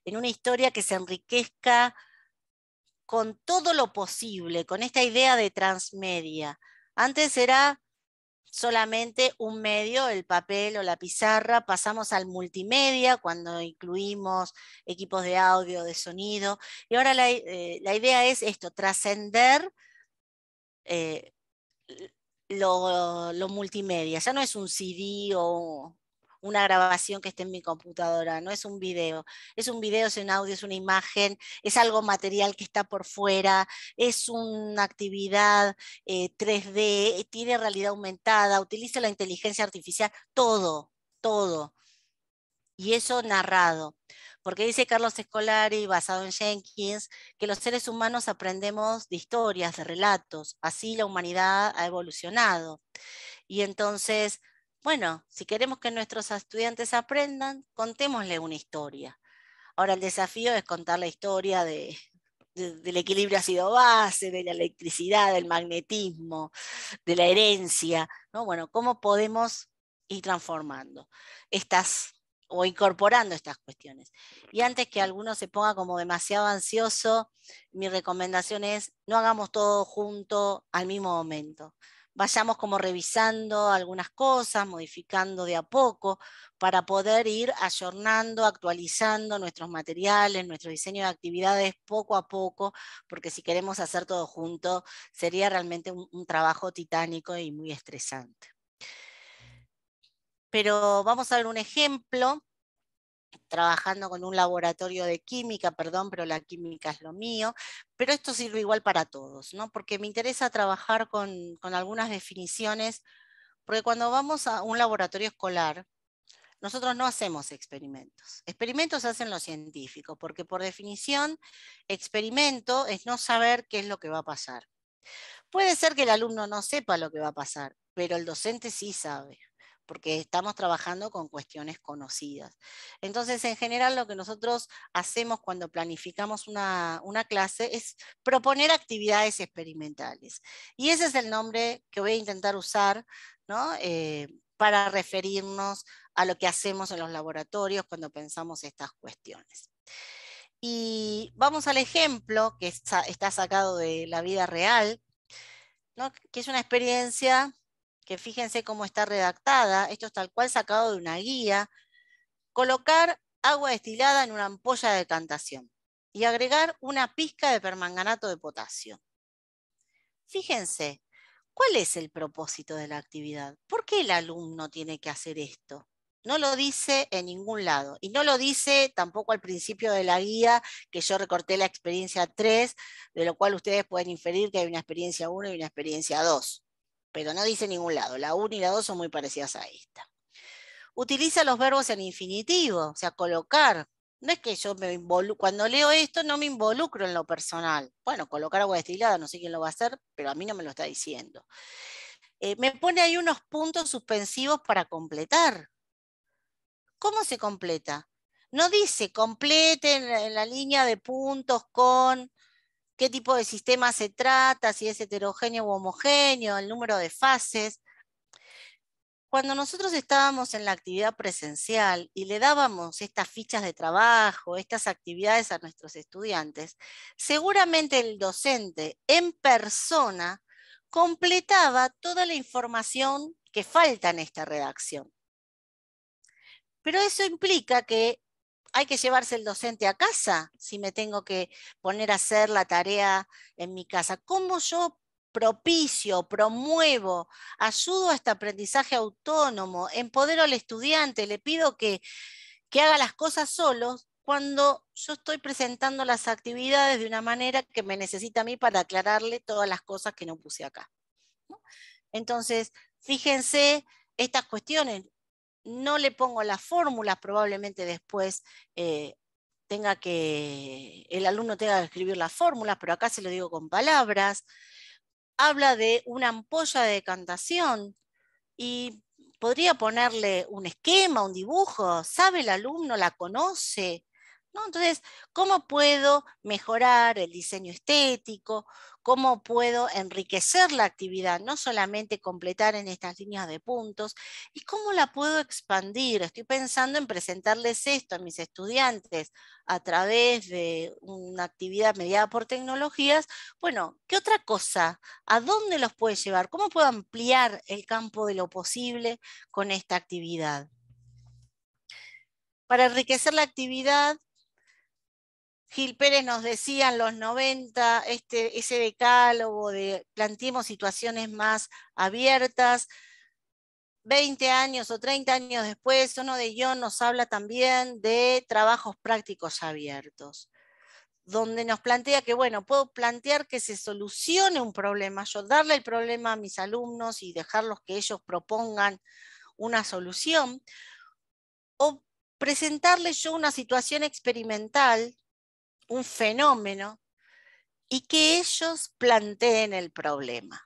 que se enriquezca con todo lo posible, con esta idea de transmedia. Antes era solamente un medio, el papel o la pizarra, pasamos al multimedia cuando incluimos equipos de audio, de sonido, y ahora la idea es esto, trascender eh, lo multimedia. Ya no es un CD o una grabación que esté en mi computadora, no es un video, es un audio, es una imagen, es algo material que está por fuera, es una actividad 3D, tiene realidad aumentada, utiliza la inteligencia artificial, todo, todo. Y eso narrado. Porque dice Carlos Scolari, basado en Jenkins, que los seres humanos aprendemos de historias, de relatos. Así la humanidad ha evolucionado. Y entonces, bueno, si queremos que nuestros estudiantes aprendan, contémosle una historia. Ahora el desafío es contar la historia del equilibrio ácido-base, de la electricidad, del magnetismo, de la herencia, ¿no? Bueno, ¿cómo podemos ir transformando estas o incorporando estas cuestiones? Y antes que alguno se ponga como demasiado ansioso, mi recomendación es no hagamos todo junto al mismo momento. Vayamos como revisando algunas cosas, modificando de a poco, para poder ir ayornando, actualizando nuestros materiales, nuestro diseño de actividades poco a poco, porque si queremos hacer todo junto, sería realmente un trabajo titánico y muy estresante. Pero vamos a ver un ejemplo, trabajando con un laboratorio de química, perdón, pero la química es lo mío, pero esto sirve igual para todos, ¿no? Porque me interesa trabajar con algunas definiciones, porque cuando vamos a un laboratorio escolar, nosotros no hacemos experimentos. Experimentos hacen los científicos, porque por definición, experimento es no saber qué es lo que va a pasar. Puede ser que el alumno no sepa lo que va a pasar, pero el docente sí sabe, porque estamos trabajando con cuestiones conocidas. Entonces, en general, lo que nosotros hacemos cuando planificamos una clase es proponer actividades experimentales. Y ese es el nombre que voy a intentar usar, ¿no? Para referirnos a lo que hacemos en los laboratorios cuando pensamos estas cuestiones. Y vamos al ejemplo que está sacado de la vida real, ¿no? Que es una experiencia que fíjense cómo está redactada, esto es tal cual sacado de una guía, colocar agua destilada en una ampolla de decantación y agregar una pizca de permanganato de potasio. Fíjense, ¿cuál es el propósito de la actividad? ¿Por qué el alumno tiene que hacer esto? No lo dice en ningún lado y no lo dice tampoco al principio de la guía, que yo recorté la experiencia 3, de lo cual ustedes pueden inferir que hay una experiencia 1 y una experiencia 2, pero no dice en ningún lado. La 1 y la 2 son muy parecidas a esta. Utiliza los verbos en infinitivo, o sea, colocar. No es que yo me involucro, cuando leo esto no me involucro en lo personal. Bueno, colocar agua destilada, no sé quién lo va a hacer, pero a mí no me lo está diciendo. Me pone ahí unos puntos suspensivos para completar. ¿Cómo se completa? No dice complete en la línea de puntos con qué tipo de sistema se trata, si es heterogéneo u homogéneo, el número de fases. Cuando nosotros estábamos en la actividad presencial y le dábamos estas fichas de trabajo, estas actividades a nuestros estudiantes, seguramente el docente en persona completaba toda la información que falta en esta redacción. Pero eso implica que hay que llevarse el docente a casa si me tengo que poner a hacer la tarea en mi casa. ¿Cómo yo propicio, promuevo, ayudo a este aprendizaje autónomo, empodero al estudiante, le pido que haga las cosas solos cuando yo estoy presentando las actividades de una manera que me necesita a mí para aclararle todas las cosas que no puse acá, ¿no? Entonces, fíjense estas cuestiones. No le pongo las fórmulas, probablemente después el alumno tenga que escribir las fórmulas, pero acá se lo digo con palabras. Habla de una ampolla de decantación y podría ponerle un esquema, un dibujo. ¿Sabe el alumno? ¿La conoce? ¿No? Entonces, ¿cómo puedo mejorar el diseño estético? ¿Cómo puedo enriquecer la actividad? No solamente completar en estas líneas de puntos. ¿Y cómo la puedo expandir? Estoy pensando en presentarles esto a mis estudiantes a través de una actividad mediada por tecnologías. Bueno, ¿qué otra cosa? ¿A dónde los puede llevar? ¿Cómo puedo ampliar el campo de lo posible con esta actividad? Para enriquecer la actividad, Gil Pérez nos decía en los 90, ese decálogo de planteemos situaciones más abiertas. 20 años o 30 años después, Ono de Guión nos habla también de trabajos prácticos abiertos, donde nos plantea que, bueno, puedo plantear que se solucione un problema, yo darle el problema a mis alumnos y dejarlos que ellos propongan una solución, o presentarles yo una situación experimental, un fenómeno, y que ellos planteen el problema.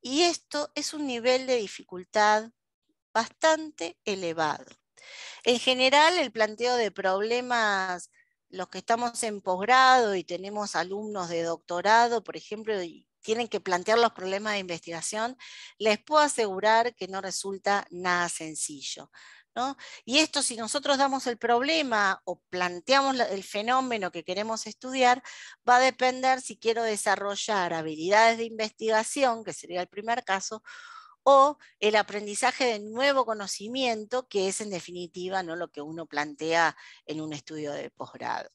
Y esto es un nivel de dificultad bastante elevado. En general, el planteo de problemas, los que estamos en posgrado y tenemos alumnos de doctorado, por ejemplo, y tienen que plantear los problemas de investigación, les puedo asegurar que no resulta nada sencillo, ¿no? Y esto, si nosotros damos el problema o planteamos el fenómeno que queremos estudiar, va a depender si quiero desarrollar habilidades de investigación, que sería el primer caso, o el aprendizaje de nuevo conocimiento, que es en definitiva, ¿no?, lo que uno plantea en un estudio de posgrado.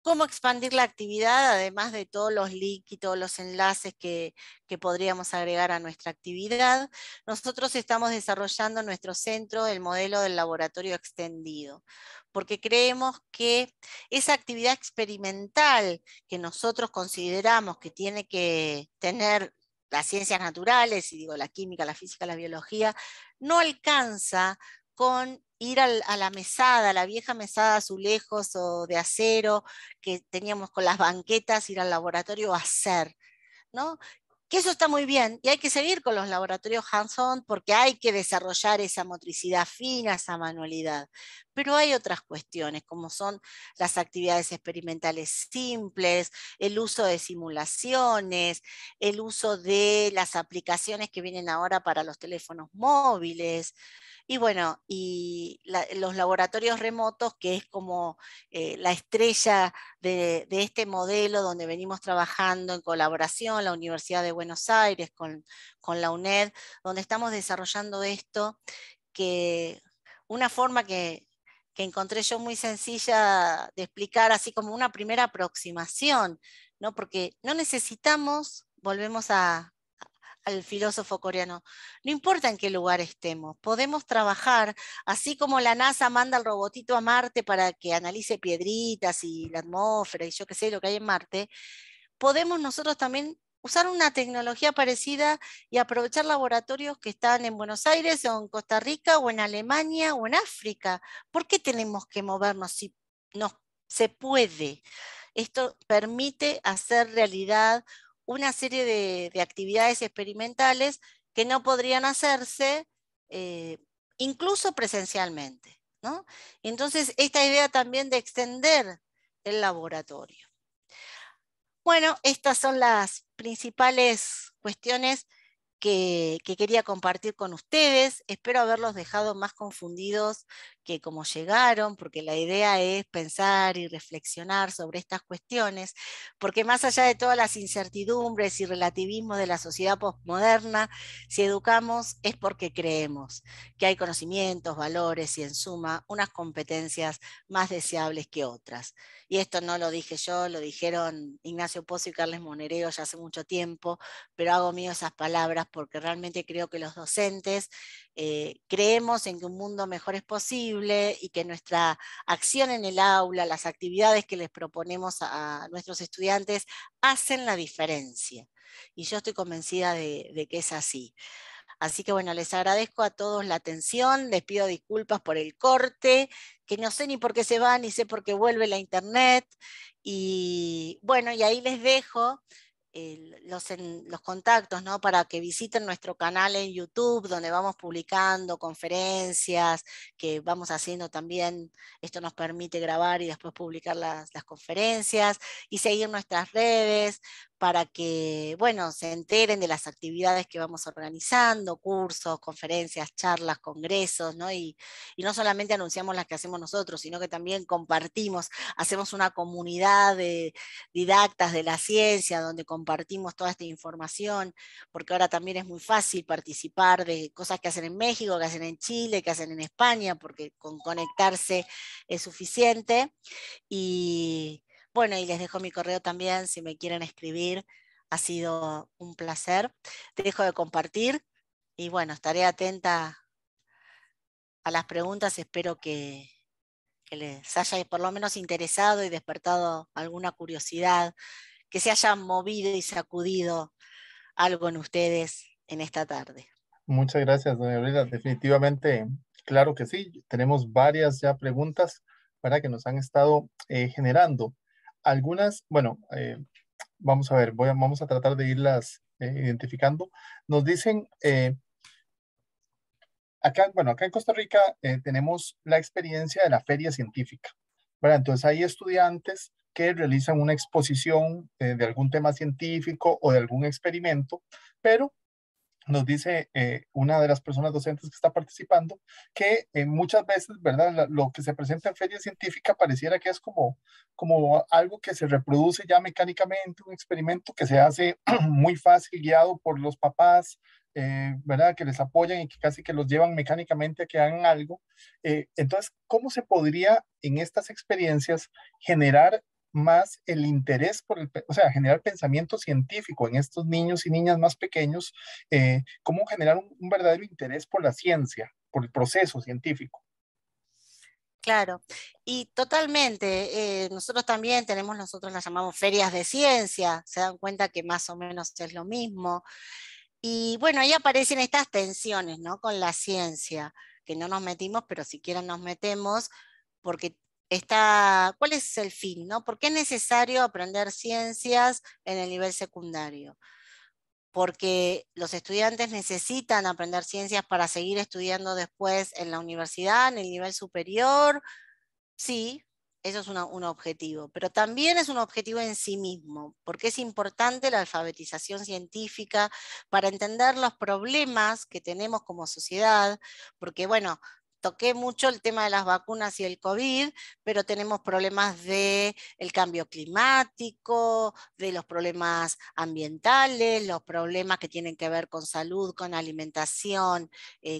¿Cómo expandir la actividad? Además de todos los links y todos los enlaces que podríamos agregar a nuestra actividad, nosotros estamos desarrollando en nuestro centro el modelo del laboratorio extendido, porque creemos que esa actividad experimental que nosotros consideramos que tiene que tener las ciencias naturales, y digo la química, la física, la biología, no alcanza con ir a la mesada, la vieja mesada de azulejos o de acero que teníamos con las banquetas, ir al laboratorio a hacer, ¿no? Que eso está muy bien y hay que seguir con los laboratorios hands-on porque hay que desarrollar esa motricidad fina, esa manualidad. Pero hay otras cuestiones como son las actividades experimentales simples, el uso de simulaciones, el uso de las aplicaciones que vienen ahora para los teléfonos móviles. Y bueno, los laboratorios remotos, que es como la estrella de este modelo donde venimos trabajando en colaboración, la Universidad de Buenos Aires con la UNED, donde estamos desarrollando esto, que una forma que encontré yo muy sencilla de explicar, así como una primera aproximación, ¿no? Porque no necesitamos, volvemos al filósofo coreano, no importa en qué lugar estemos, podemos trabajar, así como la NASA manda al robotito a Marte para que analice piedritas y la atmósfera y yo qué sé, lo que hay en Marte, podemos nosotros también usar una tecnología parecida y aprovechar laboratorios que están en Buenos Aires o en Costa Rica o en Alemania o en África. ¿Por qué tenemos que movernos si no se puede? Esto permite hacer realidad una serie de actividades experimentales que no podrían hacerse incluso presencialmente, ¿no? Entonces, esta idea también de extender el laboratorio. Bueno, estas son las principales cuestiones que quería compartir con ustedes. Espero haberlos dejado más confundidos que que como llegaron, porque la idea es pensar y reflexionar sobre estas cuestiones, porque más allá de todas las incertidumbres y relativismos de la sociedad postmoderna, si educamos es porque creemos que hay conocimientos, valores y en suma unas competencias más deseables que otras. Y esto no lo dije yo, lo dijeron Ignacio Pozo y Carles Monereo ya hace mucho tiempo, pero hago mío esas palabras porque realmente creo que los docentes creemos en que un mundo mejor es posible y que nuestra acción en el aula, las actividades que les proponemos a nuestros estudiantes hacen la diferencia. Y yo estoy convencida de que es así. Así que bueno, les agradezco a todos la atención, les pido disculpas por el corte, que no sé ni por qué se va, ni sé por qué vuelve la internet. Y bueno, y ahí les dejo los contactos, ¿no? Para que visiten nuestro canal en YouTube, donde vamos publicando conferencias, que vamos haciendo también, esto nos permite grabar y después publicar las conferencias, y seguir nuestras redes para que, bueno, se enteren de las actividades que vamos organizando, cursos, conferencias, charlas, congresos, ¿no? Y no solamente anunciamos las que hacemos nosotros, sino que también compartimos, hacemos una comunidad de didactas de la ciencia, donde compartimos toda esta información, porque ahora también es muy fácil participar de cosas que hacen en México, que hacen en Chile, que hacen en España, porque con conectarse es suficiente. Y bueno, y les dejo mi correo también si me quieren escribir. Ha sido un placer. Te dejo de compartir y bueno, estaré atenta a las preguntas. Espero que les haya por lo menos interesado y despertado alguna curiosidad, que se haya movido y sacudido algo en ustedes en esta tarde. Muchas gracias, doña Gabriela. Definitivamente, claro que sí. Tenemos varias ya preguntas para que nos han estado generando. Algunas, bueno, vamos a ver, vamos a tratar de irlas identificando. Nos dicen, acá, bueno, acá en Costa Rica tenemos la experiencia de la feria científica, ¿verdad? Entonces hay estudiantes que realizan una exposición de algún tema científico o de algún experimento, pero nos dice una de las personas docentes que está participando que muchas veces, ¿verdad? Lo que se presenta en feria científica pareciera que es como algo que se reproduce ya mecánicamente, un experimento que se hace muy fácil, guiado por los papás, ¿verdad? Que les apoyan y que casi que los llevan mecánicamente a que hagan algo. Entonces, ¿cómo se podría en estas experiencias generar más el interés por o sea, generar pensamiento científico en estos niños y niñas más pequeños, cómo generar un verdadero interés por la ciencia, por el proceso científico? Claro, y totalmente, nosotros también tenemos, nosotros las llamamos ferias de ciencia, se dan cuenta que más o menos es lo mismo. Y bueno, ahí aparecen estas tensiones, ¿no? Con la ciencia, que no nos metimos, pero siquiera nos metemos, porque está, ¿cuál es el fin, no? ¿Por qué es necesario aprender ciencias en el nivel secundario? Porque los estudiantes necesitan aprender ciencias para seguir estudiando después en la universidad, en el nivel superior. Sí, eso es un objetivo, pero también es un objetivo en sí mismo, porque es importante la alfabetización científica para entender los problemas que tenemos como sociedad, porque bueno, toqué mucho el tema de las vacunas y el COVID, pero tenemos problemas de el cambio climático, de los problemas ambientales, los problemas que tienen que ver con salud, con alimentación,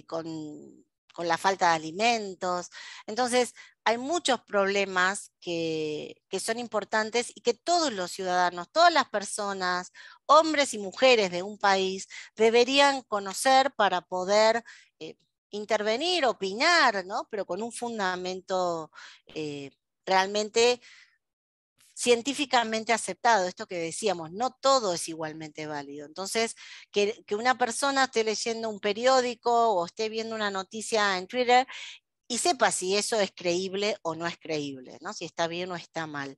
con la falta de alimentos. Entonces, hay muchos problemas que son importantes y que todos los ciudadanos, todas las personas, hombres y mujeres de un país, deberían conocer para poder intervenir, opinar, ¿no? Pero con un fundamento eh, realmente científicamente aceptado, esto que decíamos, no todo es igualmente válido. Entonces, que una persona esté leyendo un periódico o esté viendo una noticia en Twitter y sepa si eso es creíble o no es creíble, ¿no? Si está bien o está mal.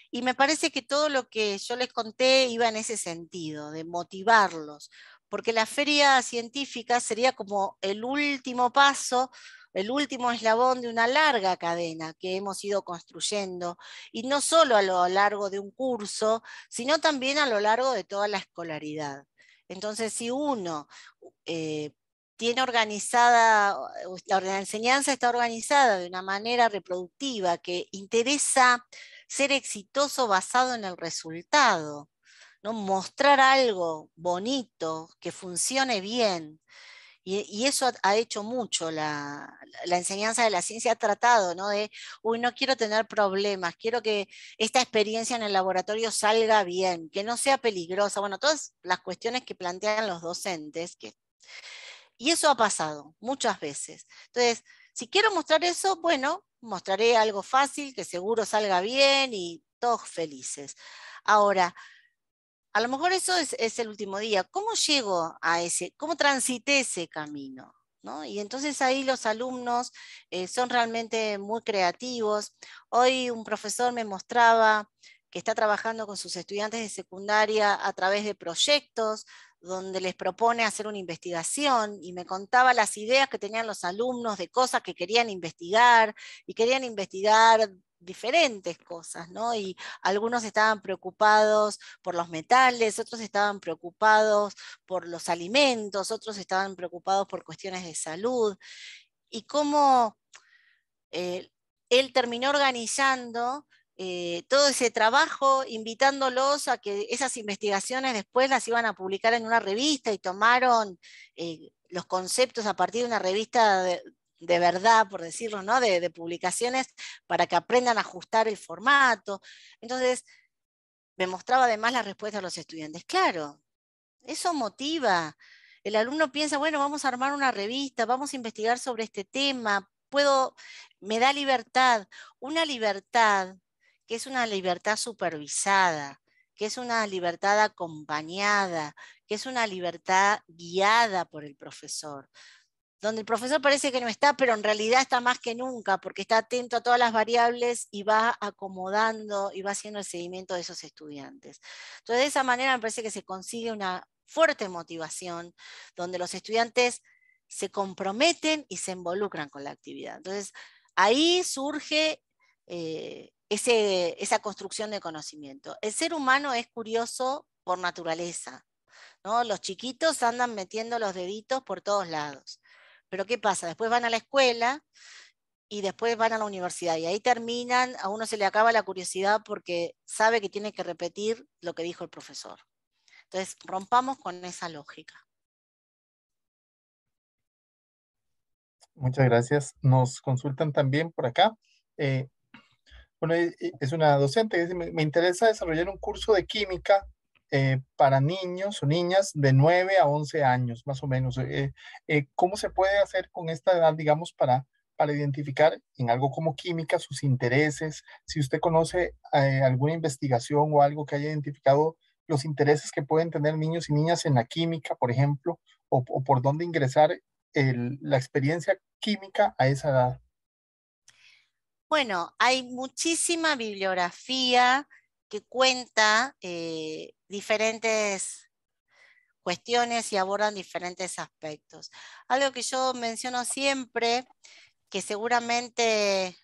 Y me parece que todo lo que yo les conté iba en ese sentido, de motivarlos, porque la feria científica sería como el último paso, el último eslabón de una larga cadena que hemos ido construyendo, y no solo a lo largo de un curso, sino también a lo largo de toda la escolaridad. Entonces, si uno tiene organizada, la enseñanza está organizada de una manera reproductiva que interesa ser exitoso basado en el resultado, ¿no? Mostrar algo bonito, que funcione bien. Y eso ha hecho mucho la enseñanza de la ciencia, ha tratado, ¿no? De, uy, no quiero tener problemas, quiero que esta experiencia en el laboratorio salga bien, que no sea peligrosa. Bueno, todas las cuestiones que plantean los docentes, y eso ha pasado muchas veces. Entonces, si quiero mostrar eso, bueno, mostraré algo fácil, que seguro salga bien y todos felices. Ahora, a lo mejor eso es el último día. ¿Cómo llego a cómo transité ese camino? ¿No? Y entonces ahí los alumnos son realmente muy creativos. Hoy un profesor me mostraba que está trabajando con sus estudiantes de secundaria a través de proyectos donde les propone hacer una investigación y me contaba las ideas que tenían los alumnos de cosas que querían investigar y querían investigar diferentes cosas, ¿no? Y algunos estaban preocupados por los metales, otros estaban preocupados por los alimentos, otros estaban preocupados por cuestiones de salud, y cómo él terminó organizando todo ese trabajo, invitándolos a que esas investigaciones después las iban a publicar en una revista y tomaron los conceptos a partir de una revista de verdad, por decirlo, ¿no? De publicaciones para que aprendan a ajustar el formato. Entonces, me mostraba además la respuesta de los estudiantes. Claro, eso motiva. El alumno piensa, bueno, vamos a armar una revista, vamos a investigar sobre este tema, me da libertad, una libertad que es una libertad supervisada, que es una libertad acompañada, que es una libertad guiada por el profesor, donde el profesor parece que no está, pero en realidad está más que nunca, porque está atento a todas las variables y va acomodando y va haciendo el seguimiento de esos estudiantes. Entonces, de esa manera me parece que se consigue una fuerte motivación, donde los estudiantes se comprometen y se involucran con la actividad. Entonces, ahí surge esa construcción de conocimiento. El ser humano es curioso por naturaleza, ¿no? Los chiquitos andan metiendo los deditos por todos lados. Pero ¿qué pasa? Después van a la escuela y después van a la universidad y ahí terminan, a uno se le acaba la curiosidad porque sabe que tiene que repetir lo que dijo el profesor. Entonces, rompamos con esa lógica. Muchas gracias. Nos consultan también por acá. Eh, bueno, es una docente que dice, me interesa desarrollar un curso de química para niños o niñas de 9 a 11 años, más o menos. ¿Cómo se puede hacer con esta edad, digamos, para identificar en algo como química sus intereses? Si usted conoce alguna investigación o algo que haya identificado los intereses que pueden tener niños y niñas en la química, por ejemplo, o por dónde ingresar la experiencia química a esa edad. Bueno, hay muchísima bibliografía que cuenta diferentes cuestiones y abordan diferentes aspectos. Algo que yo menciono siempre, que seguramente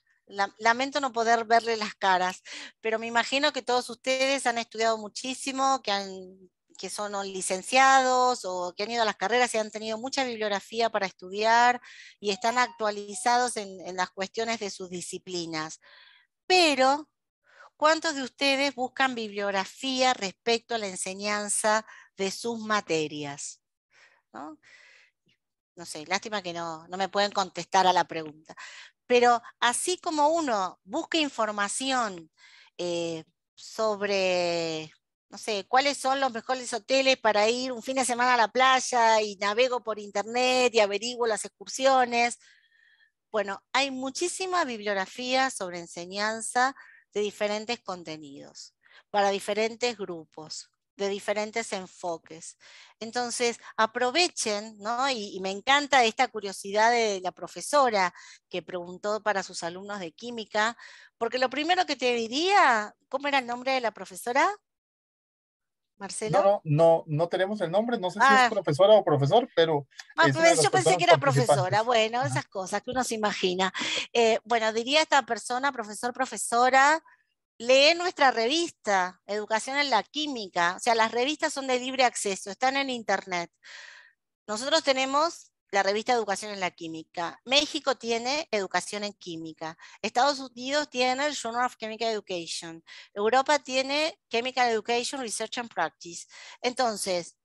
lamento no poder verle las caras, pero me imagino que todos ustedes han estudiado muchísimo, que son licenciados o que han ido a las carreras y han tenido mucha bibliografía para estudiar y están actualizados en las cuestiones de sus disciplinas. Pero, ¿cuántos de ustedes buscan bibliografía respecto a la enseñanza de sus materias? ¿No? No sé, lástima que no me pueden contestar a la pregunta. Pero así como uno busca información sobre, no sé, cuáles son los mejores hoteles para ir un fin de semana a la playa y navego por internet y averiguo las excursiones, bueno, hay muchísima bibliografía sobre enseñanza de diferentes contenidos, para diferentes grupos, de diferentes enfoques. Entonces, aprovechen, ¿no? Y me encanta esta curiosidad de la profesora que preguntó para sus alumnos de química, porque lo primero que te diría, ¿cómo era el nombre de la profesora? ¿Marcelo? No tenemos el nombre, no sé si es Ah, profesora o profesor, pero es una de las yo pensé que personas era profesora, participantes. bueno, Ajá. esas cosas que uno se imagina. Bueno, diría esta persona, profesor, profesora, lee nuestra revista, Educación en la Química. O sea, las revistas son de libre acceso, están en internet. Nosotros tenemos la revista Educación en la Química. México tiene Educación en Química. Estados Unidos tiene el Journal of Chemical Education. Europa tiene Chemical Education, Research and Practice. Entonces,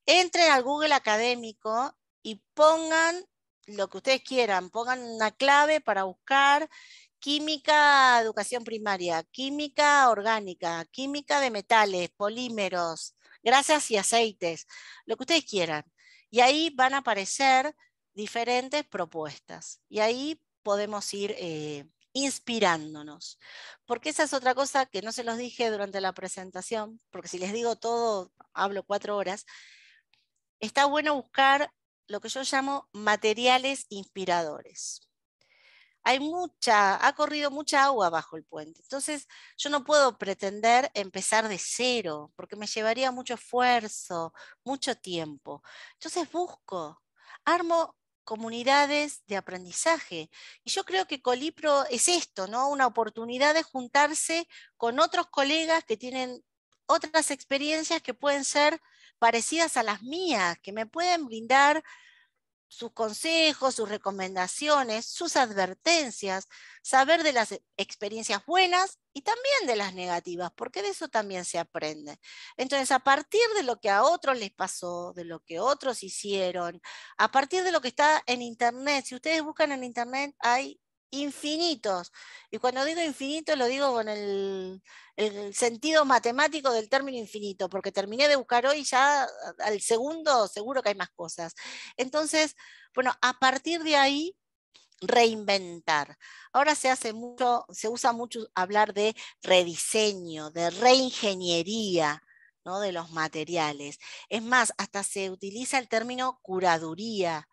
entren al Google académico y pongan lo que ustedes quieran, pongan una clave para buscar química, educación primaria, química orgánica, química de metales, polímeros, grasas y aceites, lo que ustedes quieran. Y ahí van a aparecer diferentes propuestas. Y ahí podemos ir inspirándonos. Porque esa es otra cosa que no se los dije durante la presentación, porque si les digo todo, hablo 4 horas. Está bueno buscar lo que yo llamo materiales inspiradores. Ha corrido mucha agua bajo el puente. Entonces, yo no puedo pretender empezar de cero, porque me llevaría mucho esfuerzo, mucho tiempo. Entonces armo comunidades de aprendizaje. Y yo creo que Colipro es esto, ¿no? Una oportunidad de juntarse con otros colegas que tienen otras experiencias que pueden ser parecidas a las mías, que me pueden brindar sus consejos, sus recomendaciones, sus advertencias, saber de las experiencias buenas y también de las negativas, porque de eso también se aprende. Entonces, a partir de lo que a otros les pasó, de lo que otros hicieron, a partir de lo que está en Internet, si ustedes buscan en Internet, hay infinitos. Y cuando digo infinito, lo digo con el sentido matemático del término infinito, porque terminé de buscar hoy, ya al segundo seguro que hay más cosas. Entonces, bueno, a partir de ahí, reinventar. Ahora se usa mucho hablar de rediseño, de reingeniería, ¿no? De los materiales. Es más, hasta se utiliza el término curaduría,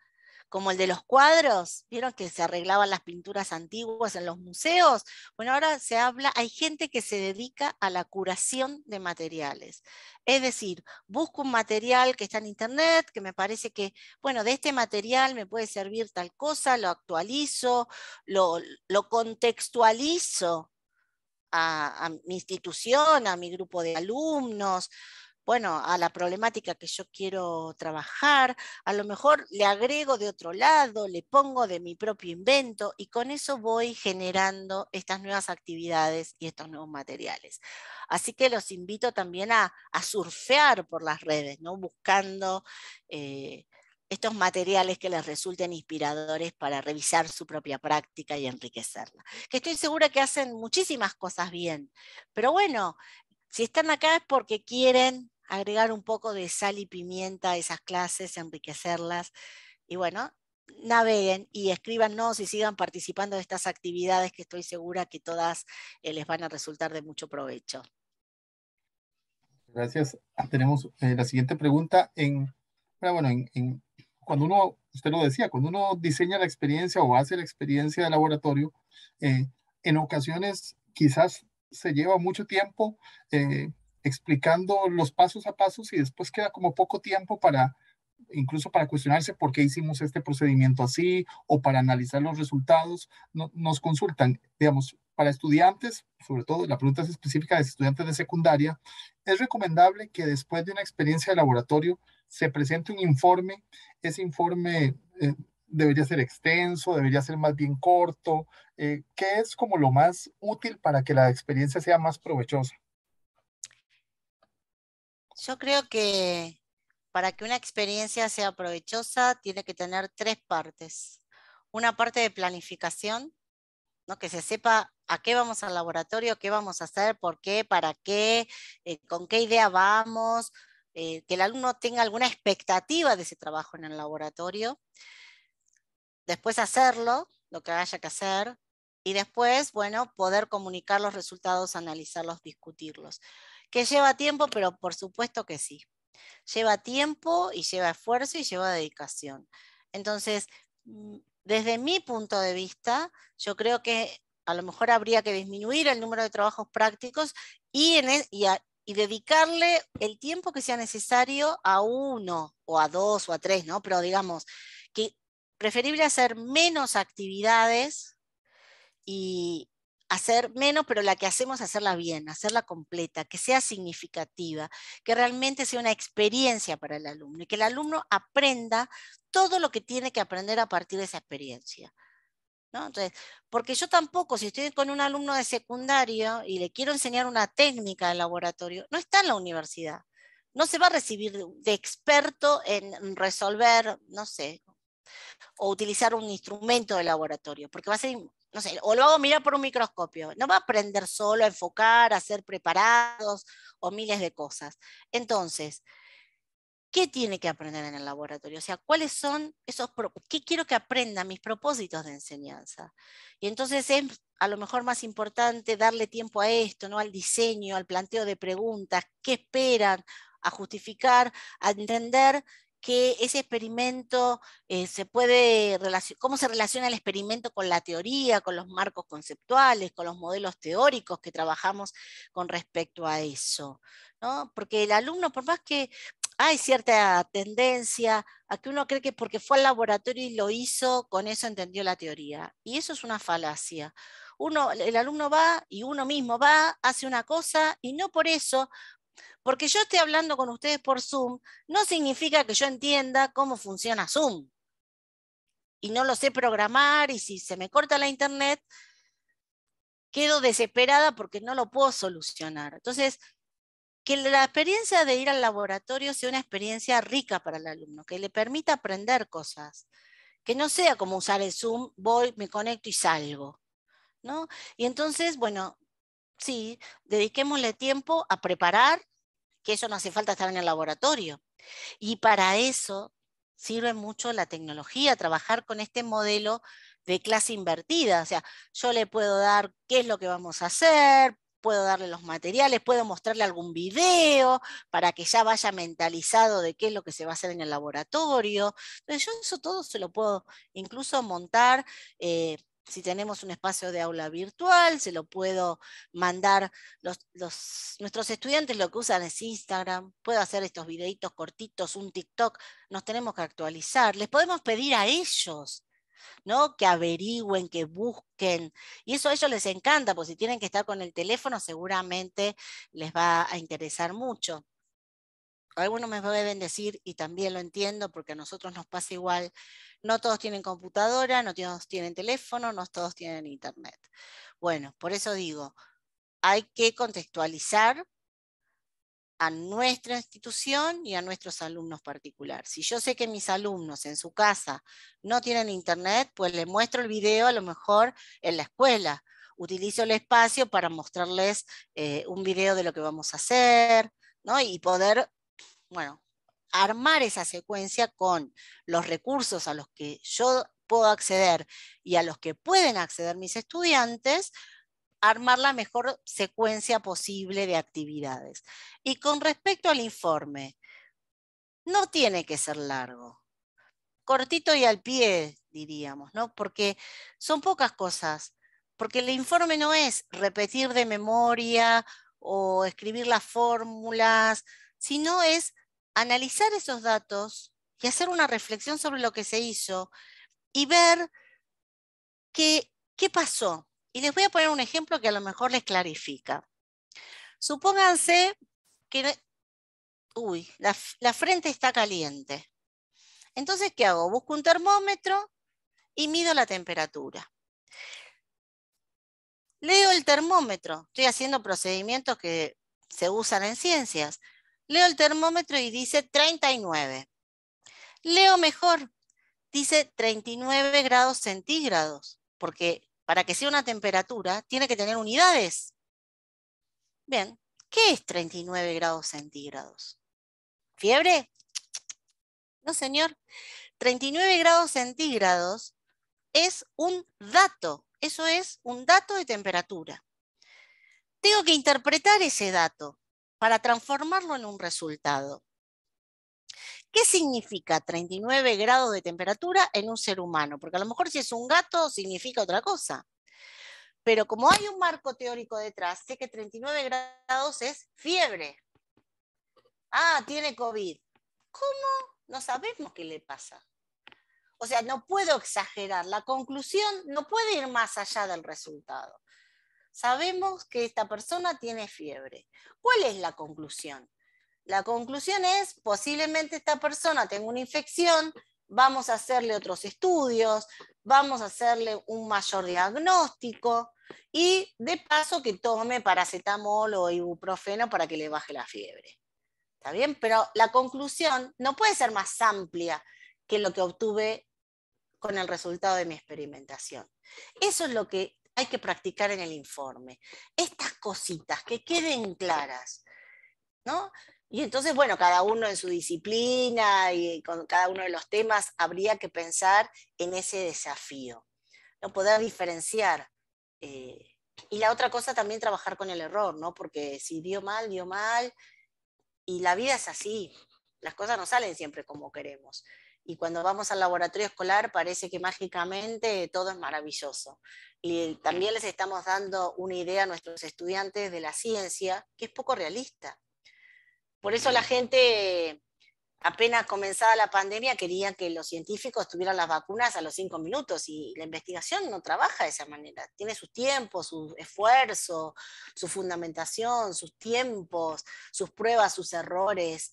como el de los cuadros, ¿vieron que se arreglaban las pinturas antiguas en los museos? Bueno, ahora hay gente que se dedica a la curación de materiales. Es decir, busco un material que está en internet, que me parece que, bueno, de este material me puede servir tal cosa, lo actualizo, lo contextualizo a mi institución, a mi grupo de alumnos, bueno, a la problemática que yo quiero trabajar, a lo mejor le agrego de otro lado, le pongo de mi propio invento y con eso voy generando estas nuevas actividades y estos nuevos materiales. Así que los invito también a surfear por las redes, ¿no? Buscando estos materiales que les resulten inspiradores para revisar su propia práctica y enriquecerla. Que estoy segura que hacen muchísimas cosas bien, pero bueno, si están acá es porque quieren agregar un poco de sal y pimienta a esas clases, enriquecerlas. Y bueno, naveguen y escríbanos y sigan participando de estas actividades que estoy segura que todas les van a resultar de mucho provecho. Gracias. Tenemos la siguiente pregunta. Bueno, cuando uno, usted lo decía, cuando uno diseña la experiencia o hace la experiencia de laboratorio, eh, en ocasiones quizás se lleva mucho tiempo explicando los pasos a pasos y después queda como poco tiempo para, incluso para cuestionarse por qué hicimos este procedimiento así o para analizar los resultados. Nos consultan, digamos, para estudiantes, sobre todo la pregunta es específica de estudiantes de secundaria, es recomendable que después de una experiencia de laboratorio se presente un informe. Ese informe debería ser extenso, debería ser más bien corto. ¿Qué es como lo más útil para que la experiencia sea más provechosa? Yo creo que para que una experiencia sea provechosa tiene que tener 3 partes. Una parte de planificación, ¿no? Que se sepa a qué vamos al laboratorio, qué vamos a hacer, por qué, para qué, con qué idea vamos, que el alumno tenga alguna expectativa de ese trabajo en el laboratorio, después hacerlo, lo que haya que hacer, y después, bueno, poder comunicar los resultados, analizarlos, discutirlos. Que lleva tiempo, pero por supuesto que sí. Lleva tiempo y lleva esfuerzo y lleva dedicación. Entonces, desde mi punto de vista, yo creo que a lo mejor habría que disminuir el número de trabajos prácticos y dedicarle el tiempo que sea necesario a uno o a dos o a tres, ¿no? Pero digamos que preferible hacer menos actividades y hacer menos, pero la que hacemos hacerla bien, hacerla completa, que sea significativa, que realmente sea una experiencia para el alumno y que el alumno aprenda todo lo que tiene que aprender a partir de esa experiencia, ¿no? Entonces, porque yo tampoco, si estoy con un alumno de secundario y le quiero enseñar una técnica de laboratorio, no está en la universidad. No se va a recibir de experto en resolver, no sé, o utilizar un instrumento de laboratorio, porque va a ser, no sé, o lo hago mirar por un microscopio. No va a aprender solo a enfocar, a hacer preparados o miles de cosas. Entonces, ¿qué tiene que aprender en el laboratorio? O sea, ¿cuáles son esos, qué quiero que aprenda, mis propósitos de enseñanza? Y entonces es a lo mejor más importante darle tiempo a esto, ¿no? Al diseño, al planteo de preguntas, qué esperan, a justificar, a entender que ese experimento se puede cómo se relaciona el experimento con la teoría, con los marcos conceptuales, con los modelos teóricos que trabajamos con respecto a eso, ¿no? Porque el alumno, por más que hay cierta tendencia a que uno cree que porque fue al laboratorio y lo hizo, con eso entendió la teoría. Y eso es una falacia. El alumno va y uno mismo va, hace una cosa y no por eso, porque yo esté hablando con ustedes por Zoom, no significa que yo entienda cómo funciona Zoom. Y no lo sé programar y si se me corta la internet, quedo desesperada porque no lo puedo solucionar. Entonces, que la experiencia de ir al laboratorio sea una experiencia rica para el alumno, que le permita aprender cosas, que no sea como usar el Zoom, voy, me conecto y salgo, ¿no? Y entonces, bueno, sí, dediquémosle tiempo a preparar, que eso no hace falta estar en el laboratorio. Y para eso sirve mucho la tecnología, trabajar con este modelo de clase invertida. O sea, yo le puedo dar qué es lo que vamos a hacer, puedo darle los materiales, puedo mostrarle algún video para que ya vaya mentalizado de qué es lo que se va a hacer en el laboratorio. Entonces yo eso todo se lo puedo incluso montar. Si tenemos un espacio de aula virtual, se lo puedo mandar. Nuestros estudiantes lo que usan es Instagram, puedo hacer estos videitos cortitos, un TikTok, nos tenemos que actualizar. Les podemos pedir a ellos, ¿no? Que averigüen, que busquen. Y eso a ellos les encanta, porque si tienen que estar con el teléfono seguramente les va a interesar mucho. Algunos me pueden decir, y también lo entiendo porque a nosotros nos pasa igual, no todos tienen computadora, no todos tienen teléfono, no todos tienen internet. Bueno, por eso digo, hay que contextualizar a nuestra institución y a nuestros alumnos particulares. Si yo sé que mis alumnos en su casa no tienen internet, pues les muestro el video a lo mejor en la escuela. Utilizo el espacio para mostrarles un video de lo que vamos a hacer, ¿no? Y poder, bueno, armar esa secuencia con los recursos a los que yo puedo acceder y a los que pueden acceder mis estudiantes, armar la mejor secuencia posible de actividades. Y con respecto al informe, no tiene que ser largo, cortito y al pie, diríamos, ¿no? Porque son pocas cosas, porque el informe no es repetir de memoria o escribir las fórmulas, sino es analizar esos datos y hacer una reflexión sobre lo que se hizo y ver qué pasó. Y les voy a poner un ejemplo que a lo mejor les clarifica. Supónganse que, la frente está caliente. Entonces, ¿qué hago? Busco un termómetro y mido la temperatura. Leo el termómetro. Estoy haciendo procedimientos que se usan en ciencias. Leo el termómetro y dice 39. Leo mejor. Dice 39 grados centígrados. Porque para que sea una temperatura, tiene que tener unidades. Bien, ¿qué es 39 grados centígrados? ¿Fiebre? No, señor. 39 grados centígrados es un dato. Eso es un dato de temperatura. Tengo que interpretar ese dato para transformarlo en un resultado. ¿Qué significa 39 grados de temperatura en un ser humano? Porque a lo mejor si es un gato significa otra cosa. Pero como hay un marco teórico detrás, sé que 39 grados es fiebre. Ah, tiene COVID. ¿Cómo? No sabemos qué le pasa. O sea, no puedo exagerar. La conclusión no puede ir más allá del resultado. sabemos que esta persona tiene fiebre. ¿Cuál es la conclusión? La conclusión es, posiblemente esta persona tenga una infección, vamos a hacerle otros estudios, vamos a hacerle un mayor diagnóstico y de paso que tome paracetamol o ibuprofeno para que le baje la fiebre. ¿Está bien? Pero la conclusión no puede ser más amplia que lo que obtuve con el resultado de mi experimentación. Eso es lo que hay que practicar en el informe. Estas cositas que queden claras, ¿no? Y entonces, bueno, cada uno en su disciplina y con cada uno de los temas habría que pensar en ese desafío, no poder diferenciar. Y la otra cosa también trabajar con el error, ¿no? Porque si dio mal, y la vida es así, las cosas no salen siempre como queremos. Y cuando vamos al laboratorio escolar parece que mágicamente todo es maravilloso. Y también les estamos dando una idea a nuestros estudiantes de la ciencia que es poco realista. Por eso la gente, apenas comenzada la pandemia, quería que los científicos tuvieran las vacunas a los 5 minutos y la investigación no trabaja de esa manera. Tiene sus tiempos, su esfuerzo, su fundamentación, sus tiempos, sus pruebas, sus errores,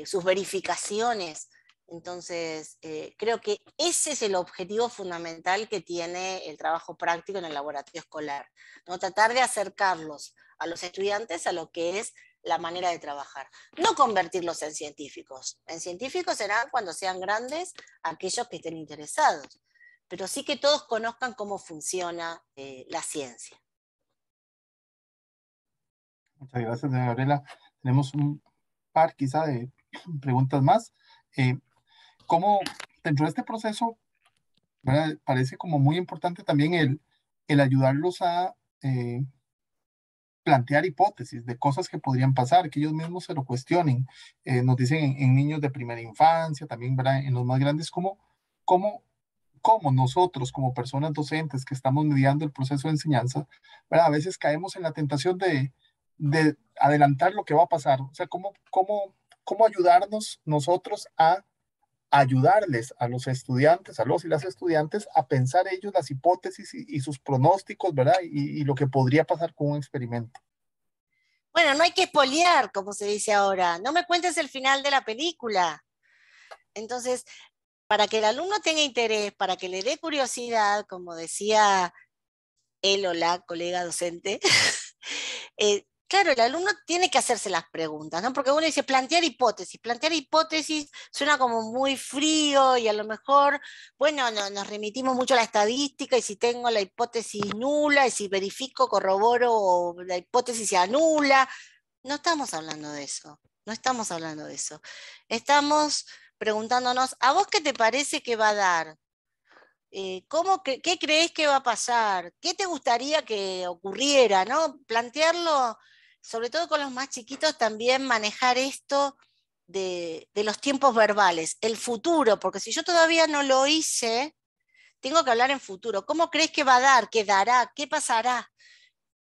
sus verificaciones. Entonces, creo que ese es el objetivo fundamental que tiene el trabajo práctico en el laboratorio escolar, ¿no? Tratar de acercarlos a los estudiantes a lo que es la manera de trabajar. No convertirlos en científicos. En científicos serán cuando sean grandes aquellos que estén interesados, pero sí que todos conozcan cómo funciona la ciencia. Muchas gracias, doña Gabriela. Tenemos un par quizá de preguntas más. ¿Cómo dentro de este proceso, ¿verdad? Parece como muy importante también el ayudarlos a plantear hipótesis de cosas que podrían pasar, que ellos mismos se lo cuestionen. Nos dicen en niños de primera infancia, también, ¿verdad? En los más grandes, cómo, cómo nosotros como personas docentes que estamos mediando el proceso de enseñanza, ¿verdad? A veces caemos en la tentación de adelantar lo que va a pasar. O sea, cómo ayudarnos nosotros a ayudarles a los estudiantes, a los y las estudiantes, a pensar ellos las hipótesis y sus pronósticos, ¿verdad? Y lo que podría pasar con un experimento. Bueno, no hay que espolear, como se dice ahora. No me cuentes el final de la película. Entonces, para que el alumno tenga interés, para que le dé curiosidad, como decía él o la colega docente, claro, el alumno tiene que hacerse las preguntas, ¿no? Porque uno dice plantear hipótesis suena como muy frío y a lo mejor, bueno, no, nos remitimos mucho a la estadística y si tengo la hipótesis nula y si verifico, corroboro, o la hipótesis se anula. No estamos hablando de eso, no estamos hablando de eso. Estamos preguntándonos, ¿a vos qué te parece que va a dar? ¿Qué crees que va a pasar? ¿Qué te gustaría que ocurriera? ¿No? Plantearlo, sobre todo con los más chiquitos, también manejar esto de los tiempos verbales, el futuro, porque si yo todavía no lo hice, tengo que hablar en futuro. ¿Cómo crees que va a dar? ¿Qué dará? ¿Qué pasará?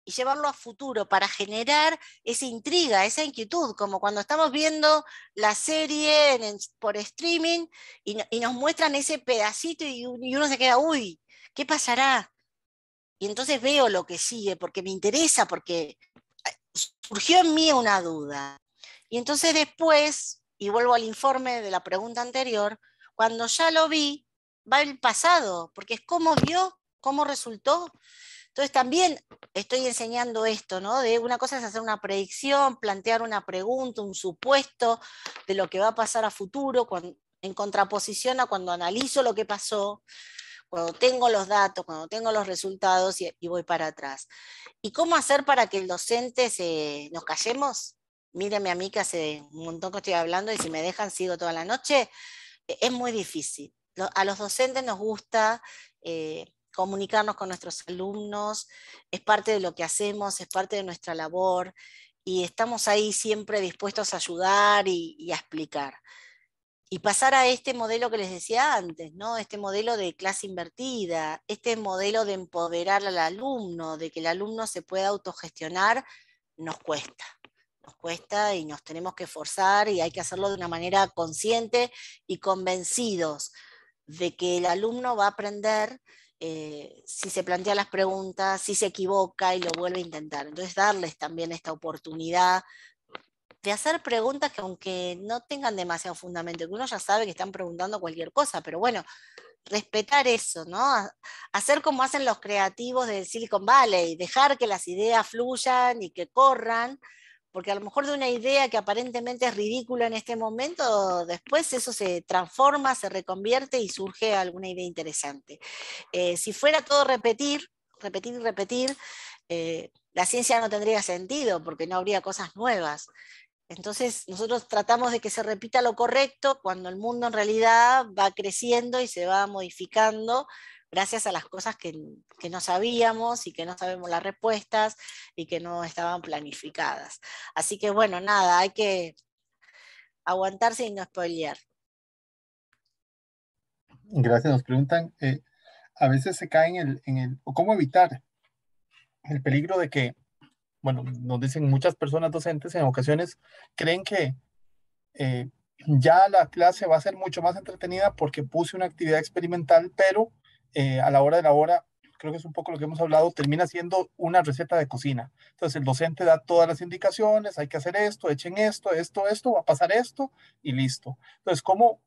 Y llevarlo a futuro para generar esa intriga, esa inquietud, como cuando estamos viendo la serie por streaming y nos muestran ese pedacito y uno se queda, uy, ¿qué pasará? Y entonces veo lo que sigue porque me interesa, porque surgió en mí una duda. Y entonces después, y vuelvo al informe de la pregunta anterior, cuando ya lo vi, va el pasado, porque es cómo vio, cómo resultó. Entonces también estoy enseñando esto, ¿no? De una cosa es hacer una predicción, plantear una pregunta, un supuesto de lo que va a pasar a futuro, en contraposición a cuando analizo lo que pasó, cuando tengo los datos, cuando tengo los resultados y voy para atrás. ¿Y cómo hacer para que el docente nos callemos? Míreme a mí que hace un montón que estoy hablando y si me dejan sigo toda la noche. Es muy difícil. A los docentes nos gusta comunicarnos con nuestros alumnos, es parte de lo que hacemos, es parte de nuestra labor y estamos ahí siempre dispuestos a ayudar y a explicar. Y pasar a este modelo que les decía antes, ¿no? Este modelo de clase invertida, este modelo de empoderar al alumno, de que el alumno se pueda autogestionar, nos cuesta. Nos cuesta y nos tenemos que esforzar y hay que hacerlo de una manera consciente y convencidos de que el alumno va a aprender si se plantea las preguntas, si se equivoca y lo vuelve a intentar. Entonces darles también esta oportunidad de hacer preguntas que aunque no tengan demasiado fundamento, que uno ya sabe que están preguntando cualquier cosa, pero bueno, respetar eso, ¿no? Hacer como hacen los creativos del Silicon Valley, dejar que las ideas fluyan y que corran, porque a lo mejor de una idea que aparentemente es ridícula en este momento, después eso se transforma, se reconvierte y surge alguna idea interesante. Si fuera todo repetir, repetir y repetir, la ciencia no tendría sentido porque no habría cosas nuevas. Entonces nosotros tratamos de que se repita lo correcto cuando el mundo en realidad va creciendo y se va modificando gracias a las cosas que no sabíamos y que no sabemos las respuestas y que no estaban planificadas. Así que bueno, nada, hay que aguantarse y no spoilear. Gracias, nos preguntan, a veces se cae o cómo evitar el peligro de que, bueno, nos dicen muchas personas docentes en ocasiones creen que eh, ya la clase va a ser mucho más entretenida porque puse una actividad experimental, pero a la hora de la hora, creo que es un poco lo que hemos hablado, termina siendo una receta de cocina. Entonces el docente da todas las indicaciones, hay que hacer esto, echen esto, va a pasar esto y listo. Entonces, ¿cómo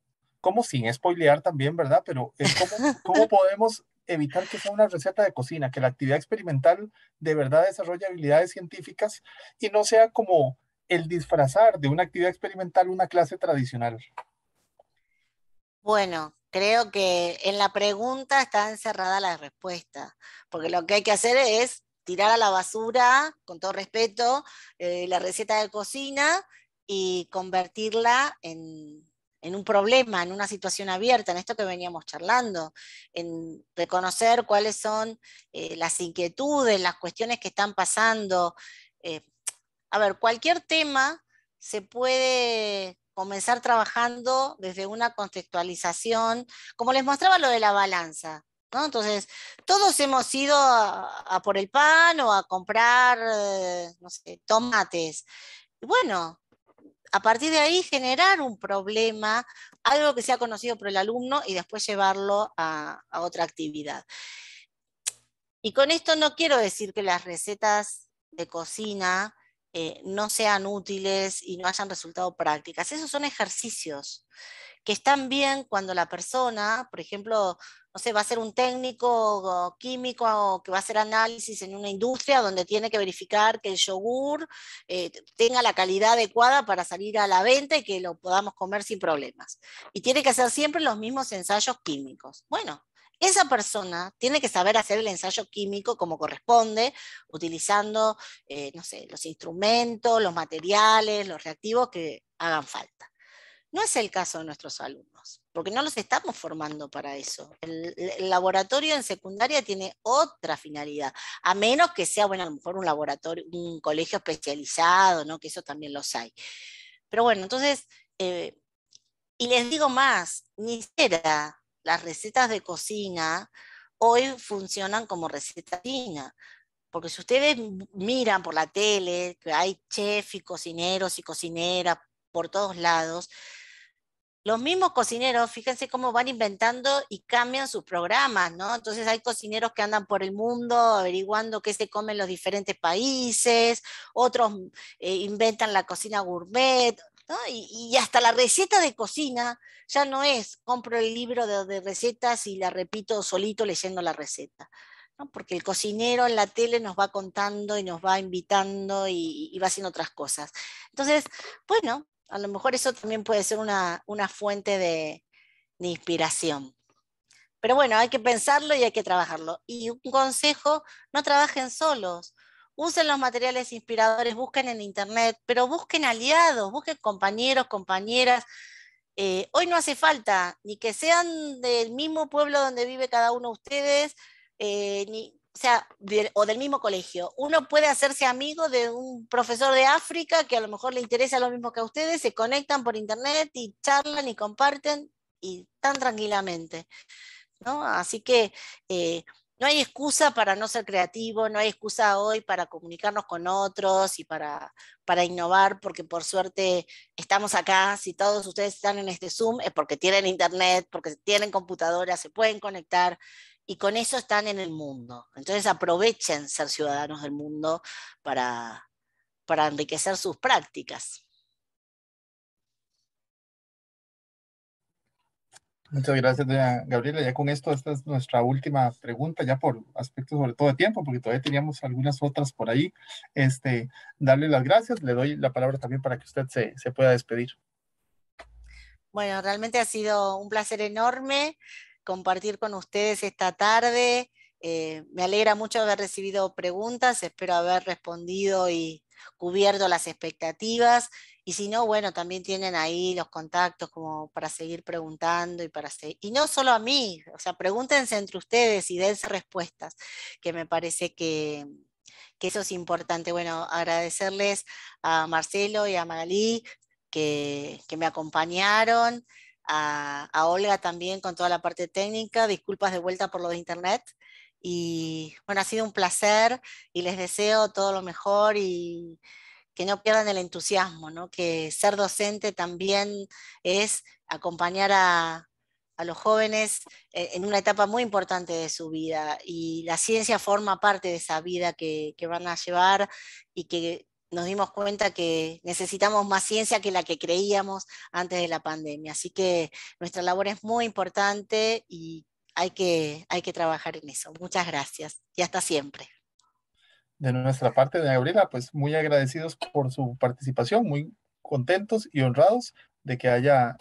sin spoilear también, verdad? Pero ¿cómo podemos evitar que sea una receta de cocina, que la actividad experimental de verdad desarrolle habilidades científicas y no sea como el disfrazar de una actividad experimental una clase tradicional? Bueno, creo que en la pregunta está encerrada la respuesta, porque lo que hay que hacer es tirar a la basura, con todo respeto, la receta de cocina y convertirla en un problema, en una situación abierta, en esto que veníamos charlando, en reconocer cuáles son las inquietudes, las cuestiones que están pasando. Eh, a ver, cualquier tema se puede comenzar trabajando desde una contextualización, como les mostraba lo de la balanza, ¿no? Entonces, todos hemos ido a por el pan o a comprar, no sé, tomates. Y bueno, a partir de ahí generar un problema, algo que sea conocido por el alumno y después llevarlo a otra actividad. Y con esto no quiero decir que las recetas de cocina no sean útiles y no hayan resultado prácticas. Esos son ejercicios que están bien cuando la persona, por ejemplo, no sé, va a ser un técnico químico o que va a hacer análisis en una industria donde tiene que verificar que el yogur tenga la calidad adecuada para salir a la venta y que lo podamos comer sin problemas. Y tiene que hacer siempre los mismos ensayos químicos. Bueno, esa persona tiene que saber hacer el ensayo químico como corresponde, utilizando, no sé, los instrumentos, los materiales, los reactivos que hagan falta. No es el caso de nuestros alumnos, porque no los estamos formando para eso. El laboratorio en secundaria tiene otra finalidad, a menos que sea, bueno, a lo mejor un laboratorio, un colegio especializado, ¿no? Que eso también los hay. Pero bueno, entonces, y les digo más, ni siquiera las recetas de cocina hoy funcionan como receta de cocina. Porque si ustedes miran por la tele, que hay chefs y cocineros y cocineras por todos lados, los mismos cocineros, fíjense cómo van inventando y cambian sus programas, ¿no? Entonces hay cocineros que andan por el mundo averiguando qué se come en los diferentes países, otros inventan la cocina gourmet, ¿no? Y hasta la receta de cocina ya no es compro el libro de recetas y la repito solito leyendo la receta. ¿No? Porque el cocinero en la tele nos va contando y nos va invitando y va haciendo otras cosas. Entonces, bueno, a lo mejor eso también puede ser una fuente de inspiración. Pero bueno, hay que pensarlo y hay que trabajarlo. Y un consejo, no trabajen solos. Usen los materiales inspiradores, busquen en internet, pero busquen aliados, busquen compañeros, compañeras. Hoy no hace falta ni que sean del mismo pueblo donde vive cada uno de ustedes, o sea, o del mismo colegio. Uno puede hacerse amigo de un profesor de África que a lo mejor le interesa lo mismo que a ustedes, se conectan por internet y charlan y comparten y tan tranquilamente, ¿no? Así que no hay excusa para no ser creativo, no hay excusa hoy para comunicarnos con otros y para innovar, porque por suerte estamos acá. Si todos ustedes están en este Zoom es porque tienen internet, porque tienen computadora, se pueden conectar y con eso están en el mundo. Entonces aprovechen ser ciudadanos del mundo para enriquecer sus prácticas. Muchas gracias, doña Gabriela. Ya con esto, esta es nuestra última pregunta, ya por aspectos sobre todo de tiempo, porque todavía teníamos algunas otras por ahí. Darle las gracias, le doy la palabra también para que usted se pueda despedir. Bueno, realmente ha sido un placer enorme compartir con ustedes esta tarde. Me alegra mucho haber recibido preguntas, espero haber respondido y cubierto las expectativas. Y si no, bueno, también tienen ahí los contactos como para seguir preguntando y no solo a mí, o sea, pregúntense entre ustedes y dense respuestas, que me parece que eso es importante. Bueno, agradecerles a Marcelo y a Magalí que me acompañaron, a Olga también con toda la parte técnica, disculpas de vuelta por lo de internet. Y bueno, ha sido un placer y les deseo todo lo mejor y que no pierdan el entusiasmo, ¿no? Que ser docente también es acompañar a los jóvenes en una etapa muy importante de su vida y la ciencia forma parte de esa vida que van a llevar y que nos dimos cuenta que necesitamos más ciencia que la que creíamos antes de la pandemia. Así que nuestra labor es muy importante y hay que trabajar en eso. Muchas gracias y hasta siempre. De nuestra parte, doña Gabriela, pues muy agradecidos por su participación, muy contentos y honrados de que haya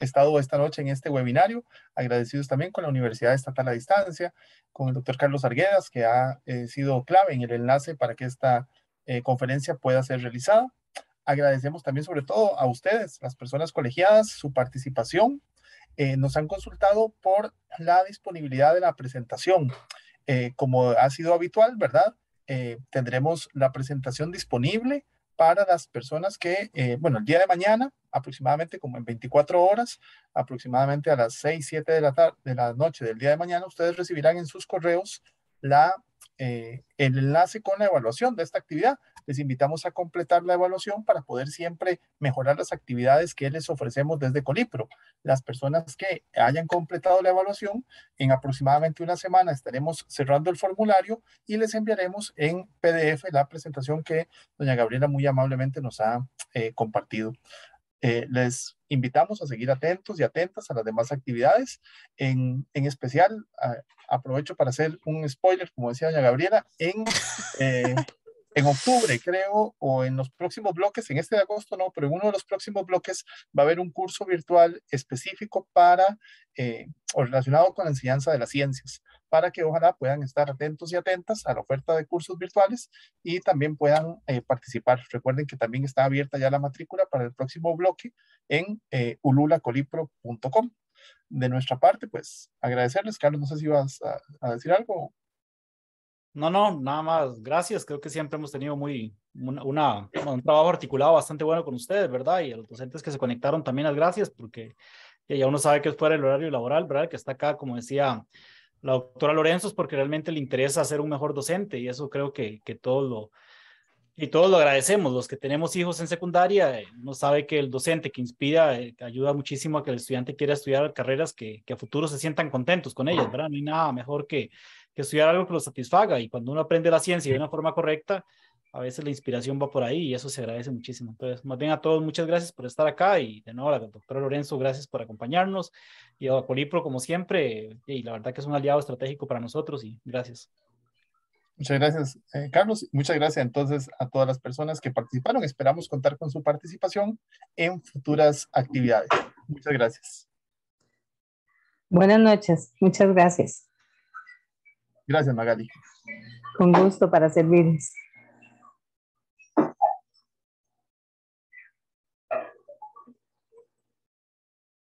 estado esta noche en este webinario. Agradecidos también con la Universidad Estatal a Distancia, con el doctor Carlos Arguedas, que ha sido clave en el enlace para que esta conferencia pueda ser realizada. Agradecemos también sobre todo a ustedes, las personas colegiadas, su participación. Nos han consultado por la disponibilidad de la presentación. Como ha sido habitual, ¿verdad? Tendremos la presentación disponible para las personas que, bueno, el día de mañana, aproximadamente como en 24 horas, aproximadamente a las 6, 7 de de la noche del día de mañana, ustedes recibirán en sus correos el enlace con la evaluación de esta actividad. Les invitamos a completar la evaluación para poder siempre mejorar las actividades que les ofrecemos desde Colipro. Las personas que hayan completado la evaluación, en aproximadamente una semana estaremos cerrando el formulario y les enviaremos en PDF la presentación que doña Gabriela muy amablemente nos ha compartido. Les invitamos a seguir atentos y atentas a las demás actividades. En especial, aprovecho para hacer un spoiler, como decía doña Gabriela, en octubre, creo, o en los próximos bloques, en este de agosto no, pero en uno de los próximos bloques va a haber un curso virtual específico para, o relacionado con la enseñanza de las ciencias, para que ojalá puedan estar atentos y atentas a la oferta de cursos virtuales y también puedan participar. Recuerden que también está abierta ya la matrícula para el próximo bloque en ululacolipro.com. De nuestra parte, pues agradecerles. Carlos, no sé si vas a decir algo. No, nada más. Gracias. Creo que siempre hemos tenido un trabajo articulado bastante bueno con ustedes, ¿verdad? Y a los docentes que se conectaron también las gracias, porque ya uno sabe que es fuera del horario laboral, ¿verdad? Que está acá, como decía la doctora Lorenzo, es porque realmente le interesa ser un mejor docente y eso creo que todos lo agradecemos. Los que tenemos hijos en secundaria, uno sabe que el docente que inspira ayuda muchísimo a que el estudiante quiera estudiar carreras que a futuro se sientan contentos con ellas, ¿verdad? No hay nada mejor que estudiar algo que los satisfaga y cuando uno aprende la ciencia de una forma correcta, a veces la inspiración va por ahí y eso se agradece muchísimo. Entonces, más bien a todos, muchas gracias por estar acá y de nuevo a la doctora Lorenzo, gracias por acompañarnos y a Colipro, como siempre, y la verdad que es un aliado estratégico para nosotros y gracias. Muchas gracias, Carlos. Muchas gracias entonces a todas las personas que participaron. Esperamos contar con su participación en futuras actividades. Muchas gracias. Buenas noches. Muchas gracias. Gracias, Magali. Con gusto para servirles.